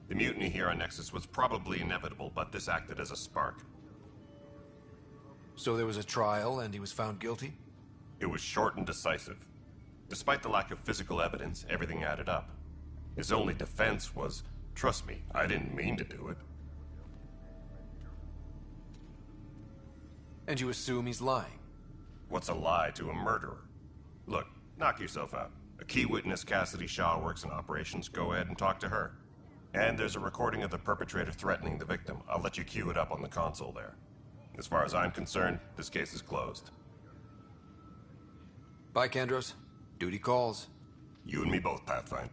The mutiny here on Nexus was probably inevitable, but this acted as a spark. So there was a trial, and he was found guilty? It was short and decisive. Despite the lack of physical evidence, everything added up. His only defense was, trust me, I didn't mean to do it. And you assume he's lying? What's a lie to a murderer? Look, knock yourself out. A key witness, Cassidy Shaw, works in operations. Go ahead and talk to her. And there's a recording of the perpetrator threatening the victim. I'll let you cue it up on the console there. As far as I'm concerned, this case is closed. Bye, Kandros. Duty calls. You and me both, Pathfinder.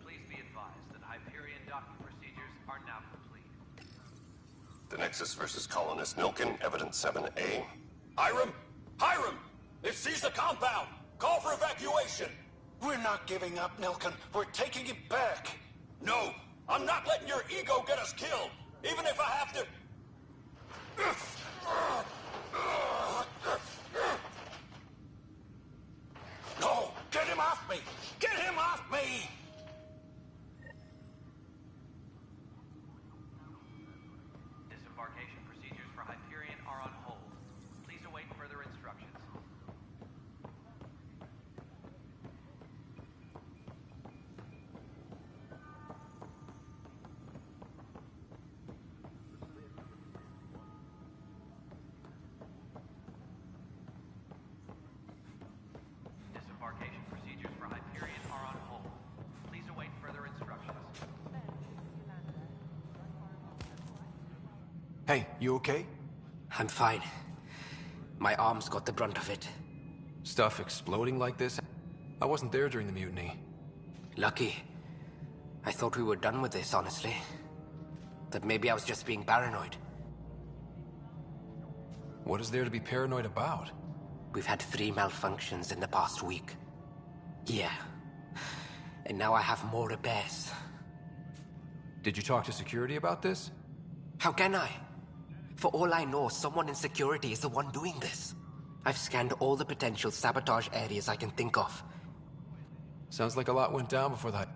Please be advised that Hyperion docking procedures are now complete. The Nexus versus Colonist Nilken, Evidence 7A. Hiram! Hiram! They've seized the compound! Call for evacuation! We're not giving up, Nilken. We're taking it back. No! I'm not letting your ego get us killed! Even if I have to... No! Get him off me! Get him off me! Disembarkation procedures for Hyperion are on hold. Please await further instructions. Disembarkation procedures for Hyperion are on hold. Please await further instructions. Hey, you okay? I'm fine. My arms got the brunt of it. Stuff exploding like this? I wasn't there during the mutiny. Lucky. I thought we were done with this, honestly. That maybe I was just being paranoid. What is there to be paranoid about? We've had 3 malfunctions in the past week. Yeah. And now I have more repairs. Did you talk to security about this? How can I? For all I know, someone in security is the one doing this. I've scanned all the potential sabotage areas I can think of. Sounds like a lot went down before that.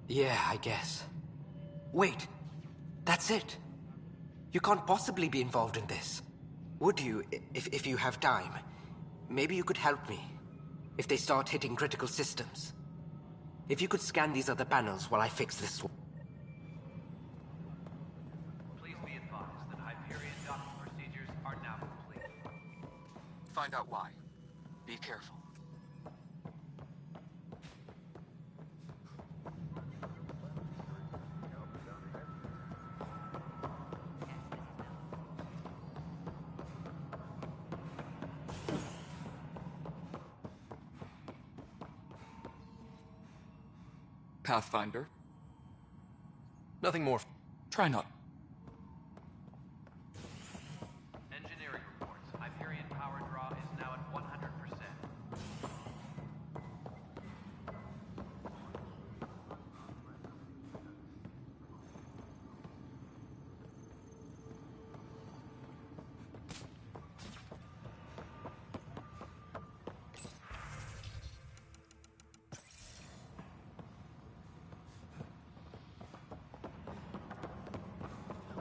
Yeah, I guess. Wait. That's it. You can't possibly be involved in this. Would you, if you have time? Maybe you could help me. If they start hitting critical systems. If you could scan these other panels while I fix this one. Please be advised that Hyperion docking procedures are now complete. Find out why. Be careful. Pathfinder. Nothing more. Try not. Engineering reports. Hyperion power draw is now at 100%.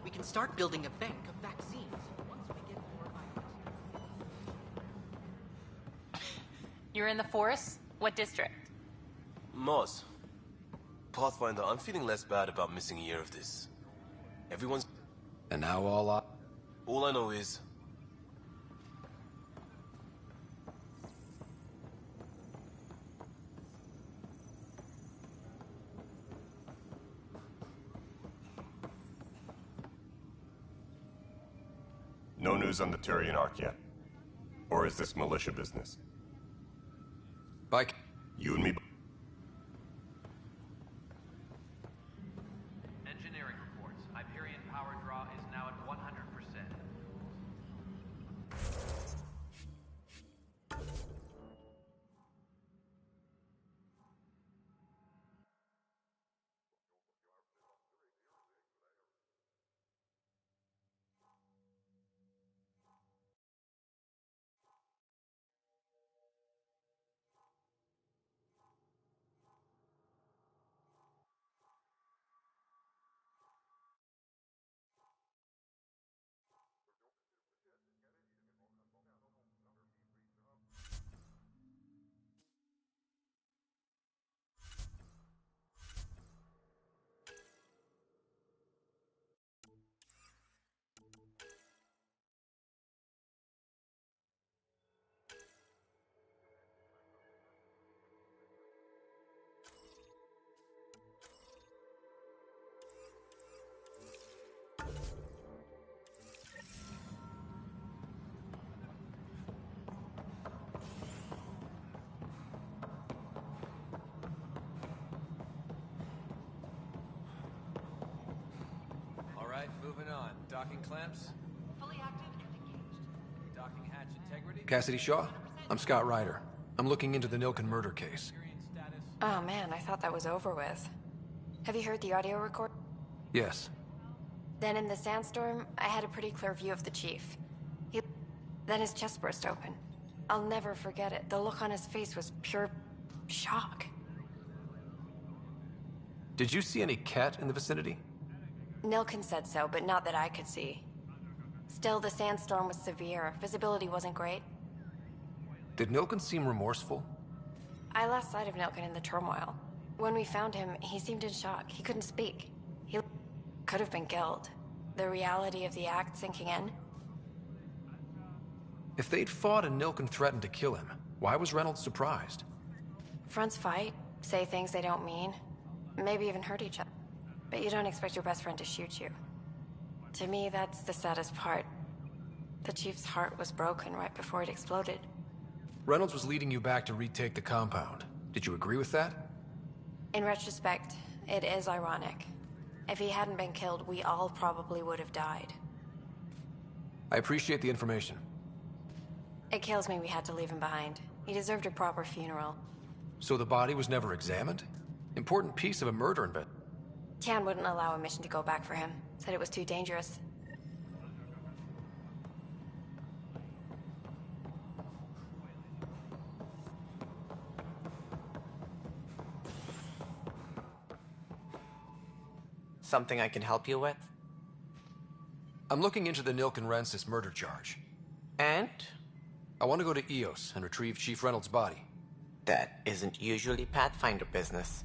We can start building a bank of vaccines once we get more items. You're in the forest? What district? Moz. Pathfinder, I'm feeling less bad about missing a year of this. Everyone's... And now all I know is... No news on the Turian Arc yet? Or is this militia business? Bye. You and me. Engineering reports. Docking clamps? Fully active and engaged. Docking hatch integrity? Cassidy Shaw? I'm Scott Ryder. I'm looking into the Nilken murder case. Oh man, I thought that was over with. Have you heard the audio record? Yes. Then in the sandstorm, I had a pretty clear view of the chief. Then his chest burst open. I'll never forget it. The look on his face was pure shock. Did you see any cat in the vicinity? Nilken said so, but not that I could see. Still, the sandstorm was severe. Visibility wasn't great. Did Nilken seem remorseful? I lost sight of Nilken in the turmoil. When we found him, he seemed in shock. He couldn't speak. He could have been killed. The reality of the act sinking in. If they'd fought and Nilken threatened to kill him, why was Reynolds surprised? Fronts fight, say things they don't mean, maybe even hurt each other. But you don't expect your best friend to shoot you. To me, that's the saddest part. The chief's heart was broken right before it exploded. Reynolds was leading you back to retake the compound. Did you agree with that? In retrospect, it is ironic. If he hadn't been killed, we all probably would have died. I appreciate the information. It kills me we had to leave him behind. He deserved a proper funeral. So the body was never examined? Important piece of a murder investigation. Tian wouldn't allow a mission to go back for him. Said it was too dangerous. Something I can help you with? I'm looking into the Nilken Rensis murder charge. And? I want to go to EOS and retrieve Chief Reynolds' body. That isn't usually Pathfinder business.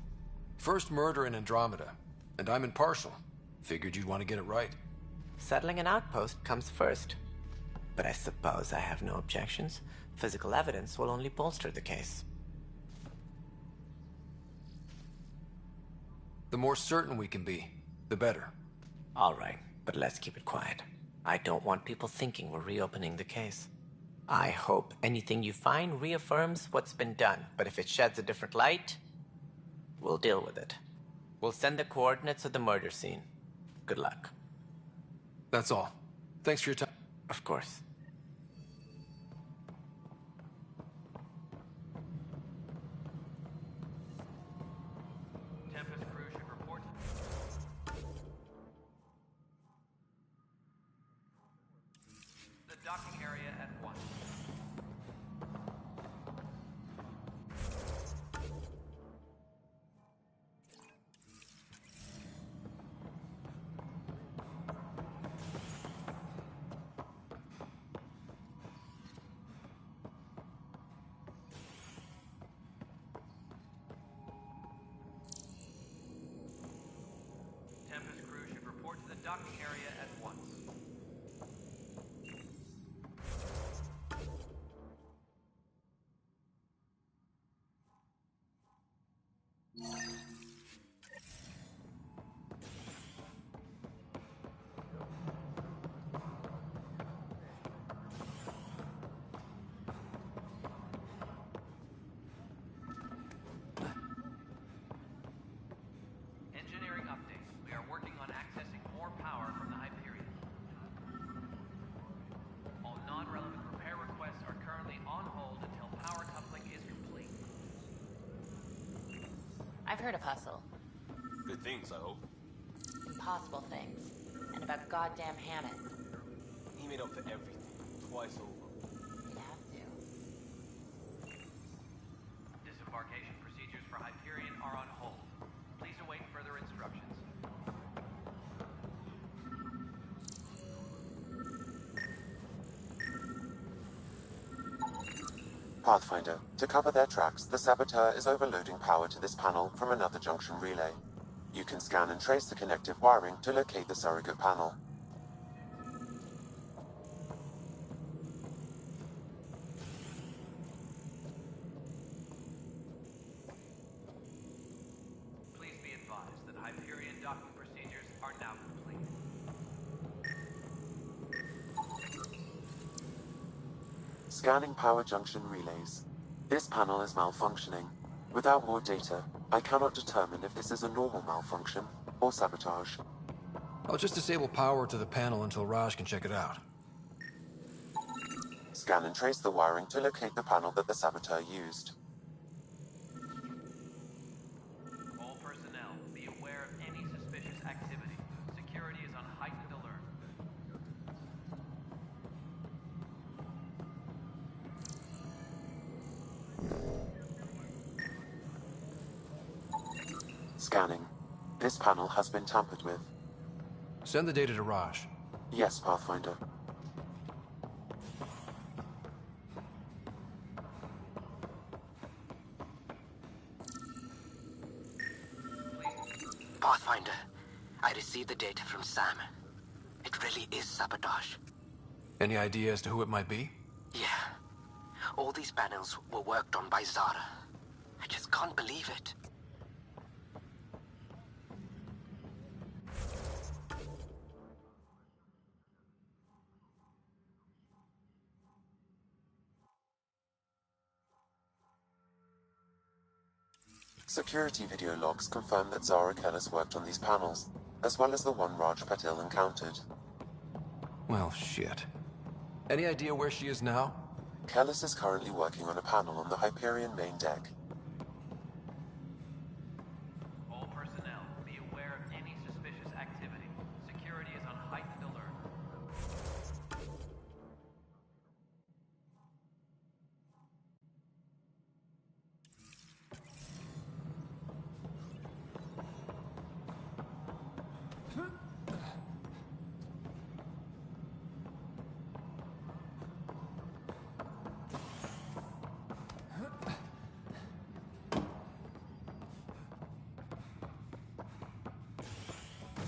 First murder in Andromeda, and I'm impartial. Figured you'd want to get it right. Settling an outpost comes first. But I suppose I have no objections. Physical evidence will only bolster the case. The more certain we can be, the better. All right, but let's keep it quiet. I don't want people thinking we're reopening the case. I hope anything you find reaffirms what's been done, but if it sheds a different light, we'll deal with it. We'll send the coordinates of the murder scene. Good luck. That's all. Thanks for your time. Of course. Docking area at 1. Tempest crew should report to the docking area at once. Engineering update. We are working on accessing more power from the Hyperion. All non-relevant repair requests are currently on hold until power coupling is complete. I've heard of Hustle. Good things, I hope. Impossible things. And about goddamn Hammond. He made up for everything, twice over. He'd have to. Disembarkation procedures for Hyperion are on hold. Please await further instructions. Pathfinder, to cover their tracks, the Saboteur is overloading power to this panel from another junction relay. You can scan and trace the connective wiring to locate the surrogate panel. Please be advised that Hyperion docking procedures are now complete. Scanning power junction relays. This panel is malfunctioning. Without more data, I cannot determine if this is a normal malfunction or sabotage. I'll just disable power to the panel until Raj can check it out. Scan and trace the wiring to locate the panel that the saboteur used. All personnel, be aware of any suspicious activity. Security is on heightened alert. Scanning. This panel has been tampered with. Send the data to Raj. Yes, Pathfinder. Pathfinder, I received the data from Sam. It really is sabotage. Any idea as to who it might be? Yeah. All these panels were worked on by Zara. I just can't believe it. Security video logs confirm that Zara Kellis worked on these panels, as well as the one Raj Patil encountered. Well, shit. Any idea where she is now? Kellis is currently working on a panel on the Hyperion main deck. All personnel, be aware of any suspicious activity. Security is on heightened alert.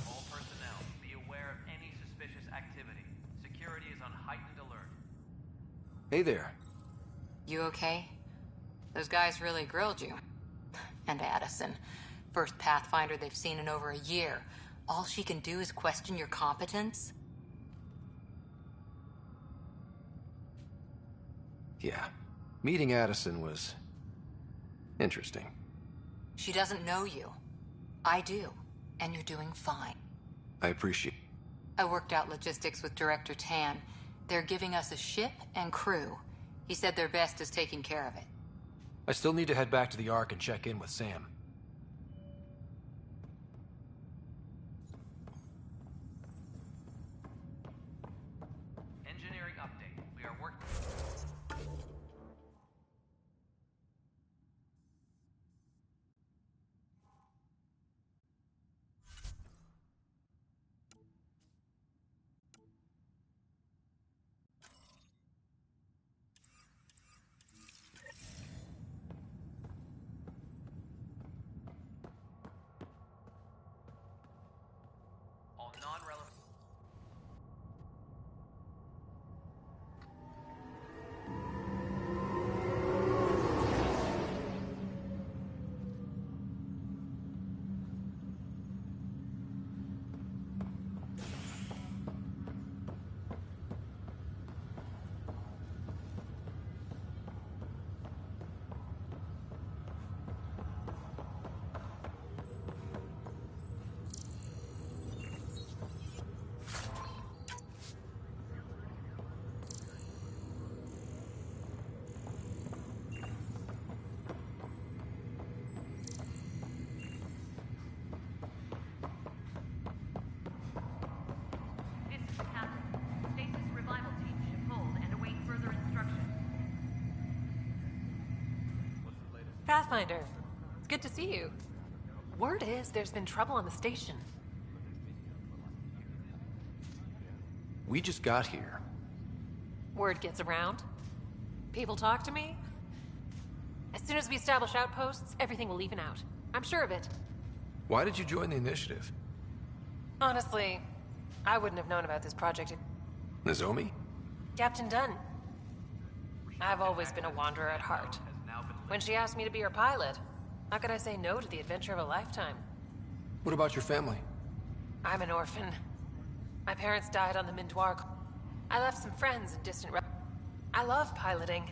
All personnel, be aware of any suspicious activity. Security is on heightened alert. Hey there. You okay? Those guys really grilled you. And Addison. First Pathfinder they've seen in over a year. All she can do is question your competence? Yeah. Meeting Addison was interesting. She doesn't know you. I do. And you're doing fine. I appreciate it. I worked out logistics with Director Tan. They're giving us a ship and crew. He said their best is taking care of it. I still need to head back to the Ark and check in with Sam. Engineering update. We are working. All non-relevant. This is the captain. Stasis revival team should hold and await further instruction. Pathfinder, it's good to see you. Word is there's been trouble on the station. We just got here. Word gets around. People talk to me. As soon as we establish outposts, everything will even out. I'm sure of it. Why did you join the initiative? Honestly, I wouldn't have known about this project. Nozomi? Captain Dunn. I've always been a wanderer at heart. When she asked me to be her pilot, how could I say no to the adventure of a lifetime? What about your family? I'm an orphan. My parents died on the Mindoir. I left some friends and distant I love piloting.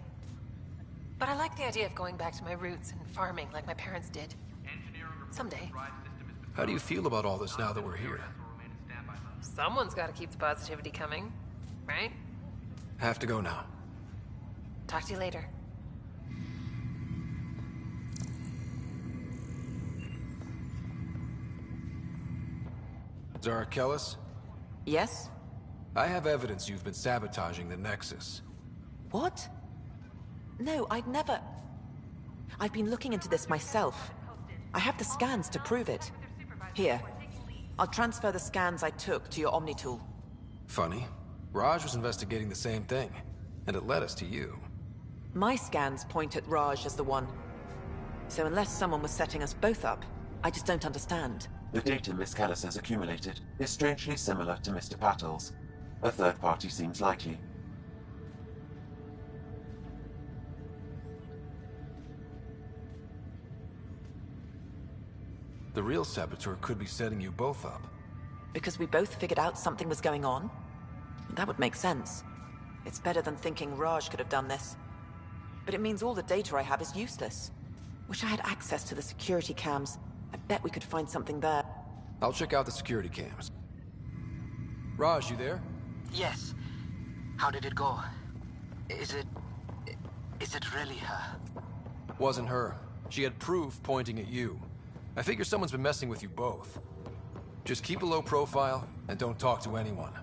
But I like the idea of going back to my roots and farming like my parents did. Someday. How do you feel about all this now that we're here? Someone's got to keep the positivity coming, right? Have to go now. Talk to you later. Zara Kellis? Yes? I have evidence you've been sabotaging the Nexus. What? No, I'd never... I've been looking into this myself. I have the scans to prove it. Here. I'll transfer the scans I took to your Omni tool. Funny. Raj was investigating the same thing, and it led us to you. My scans point at Raj as the one. So unless someone was setting us both up, I just don't understand. The data Miss Kellis has accumulated is strangely similar to Mr. Patel's. A third party seems likely. The real saboteur could be setting you both up. Because we both figured out something was going on? That would make sense. It's better than thinking Raj could have done this. But it means all the data I have is useless. Wish I had access to the security cams. I bet we could find something there. I'll check out the security cams. Raj, you there? Yes. How did it go? Is it really her? Wasn't her. She had proof pointing at you. I figure someone's been messing with you both. Just keep a low profile and don't talk to anyone.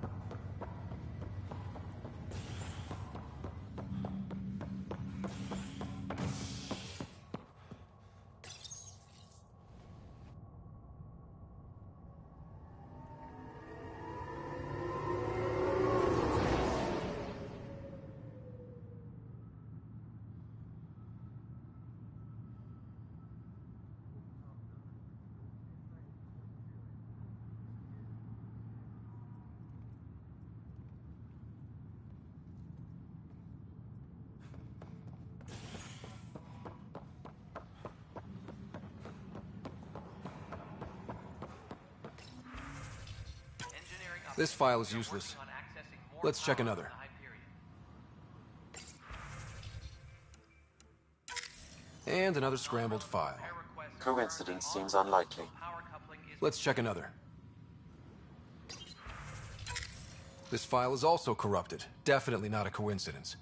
This file is useless. Let's check another. And another scrambled file. Coincidence seems unlikely. Let's check another. This file is also corrupted. Definitely not a coincidence.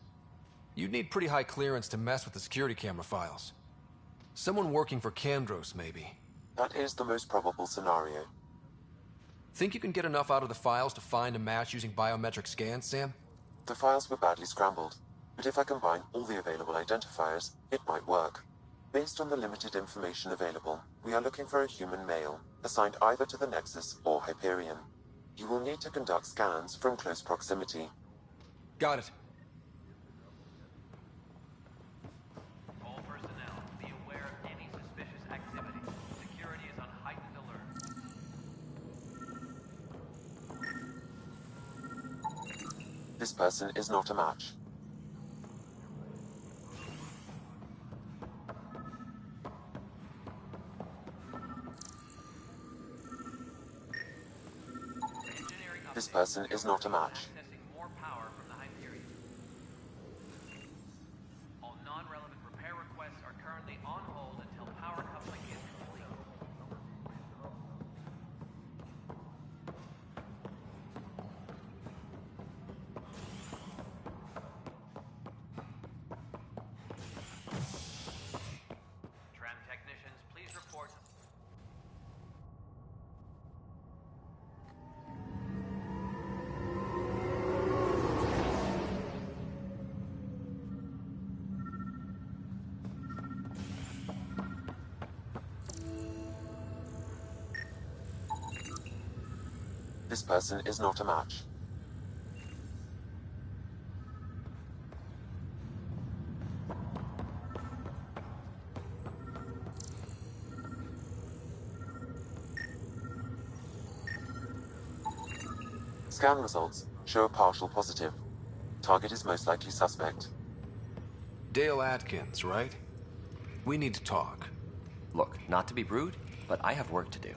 You'd need pretty high clearance to mess with the security camera files. Someone working for Kandros, maybe. That is the most probable scenario. Think you can get enough out of the files to find a match using biometric scans, Sam? The files were badly scrambled, but if I combine all the available identifiers, it might work. Based on the limited information available, we are looking for a human male, assigned either to the Nexus or Hyperion. You will need to conduct scans from close proximity. Got it. All personnel, be aware of any suspicious activity. Security is on heightened alert. This person is not a match. This person is not a match. More power from the Hyperion. All non-relevant repair requests are currently on hold until power coupling is complete. Tram technicians, please report. This person is not a match. Scan results show a partial positive. Target is most likely suspect. Dale Atkins, right? We need to talk. Look, not to be rude, but I have work to do.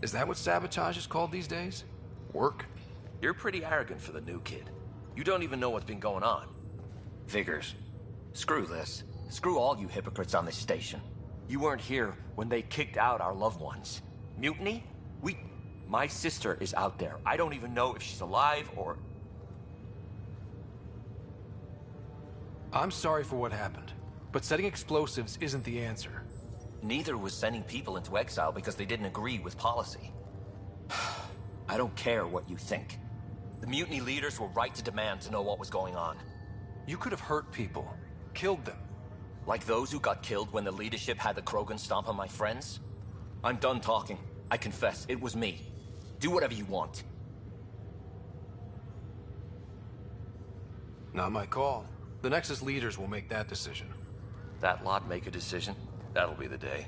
Is that what sabotage is called these days? Work? You're pretty arrogant for the new kid. You don't even know what's been going on. Figures. Screw this. Screw all you hypocrites on this station. You weren't here when they kicked out our loved ones. Mutiny? My sister is out there. I don't even know if she's alive or... I'm sorry for what happened, but setting explosives isn't the answer. Neither was sending people into exile because they didn't agree with policy. I don't care what you think. The mutiny leaders were right to demand to know what was going on. You could have hurt people, killed them. Like those who got killed when the leadership had the Krogan stomp on my friends? I'm done talking. I confess, it was me. Do whatever you want. Not my call. The Nexus leaders will make that decision. That lot make a decision? That'll be the day.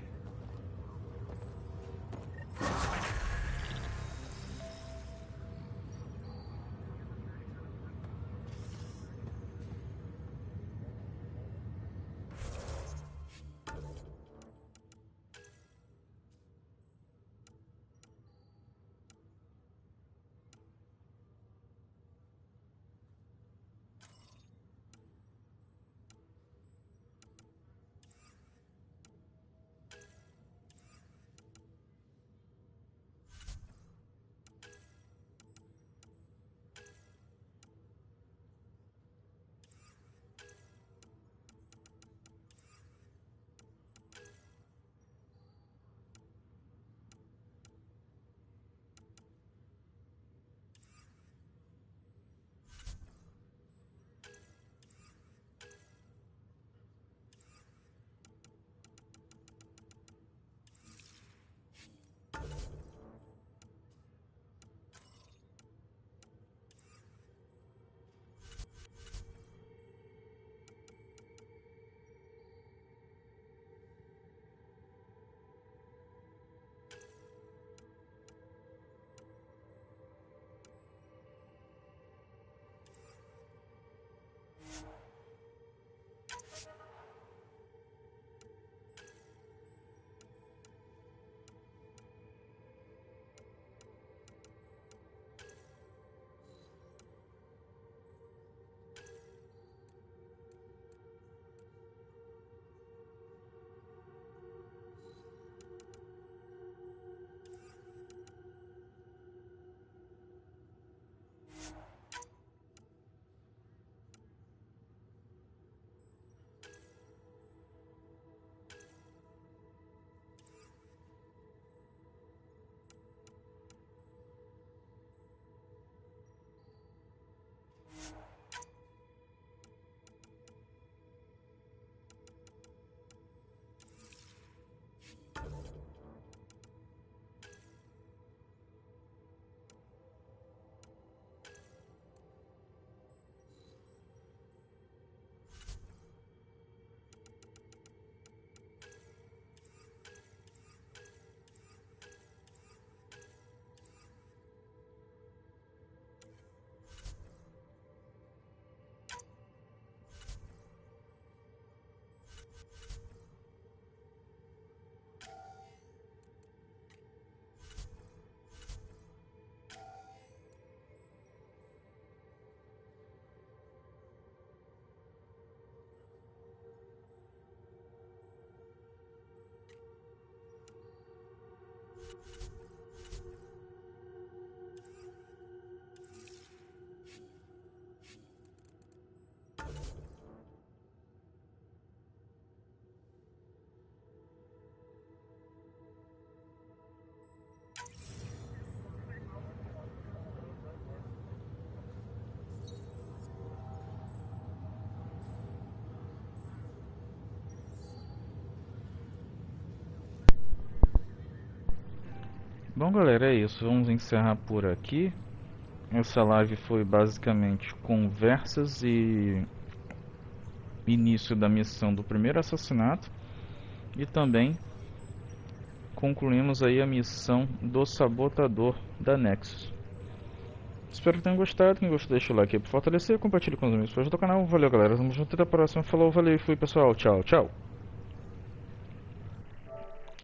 Bom, galera, é isso. Vamos encerrar por aqui. Essa live foi basicamente conversas e início da missão do primeiro assassinato. E também concluímos aí a missão do sabotador da Nexus. Espero que tenham gostado. Quem gostou, deixa o like aí para fortalecer. Compartilhe com os amigos para ajudar o canal. Valeu, galera. Vamos junto até a próxima. Falou, valeu e fui, pessoal. Tchau, tchau.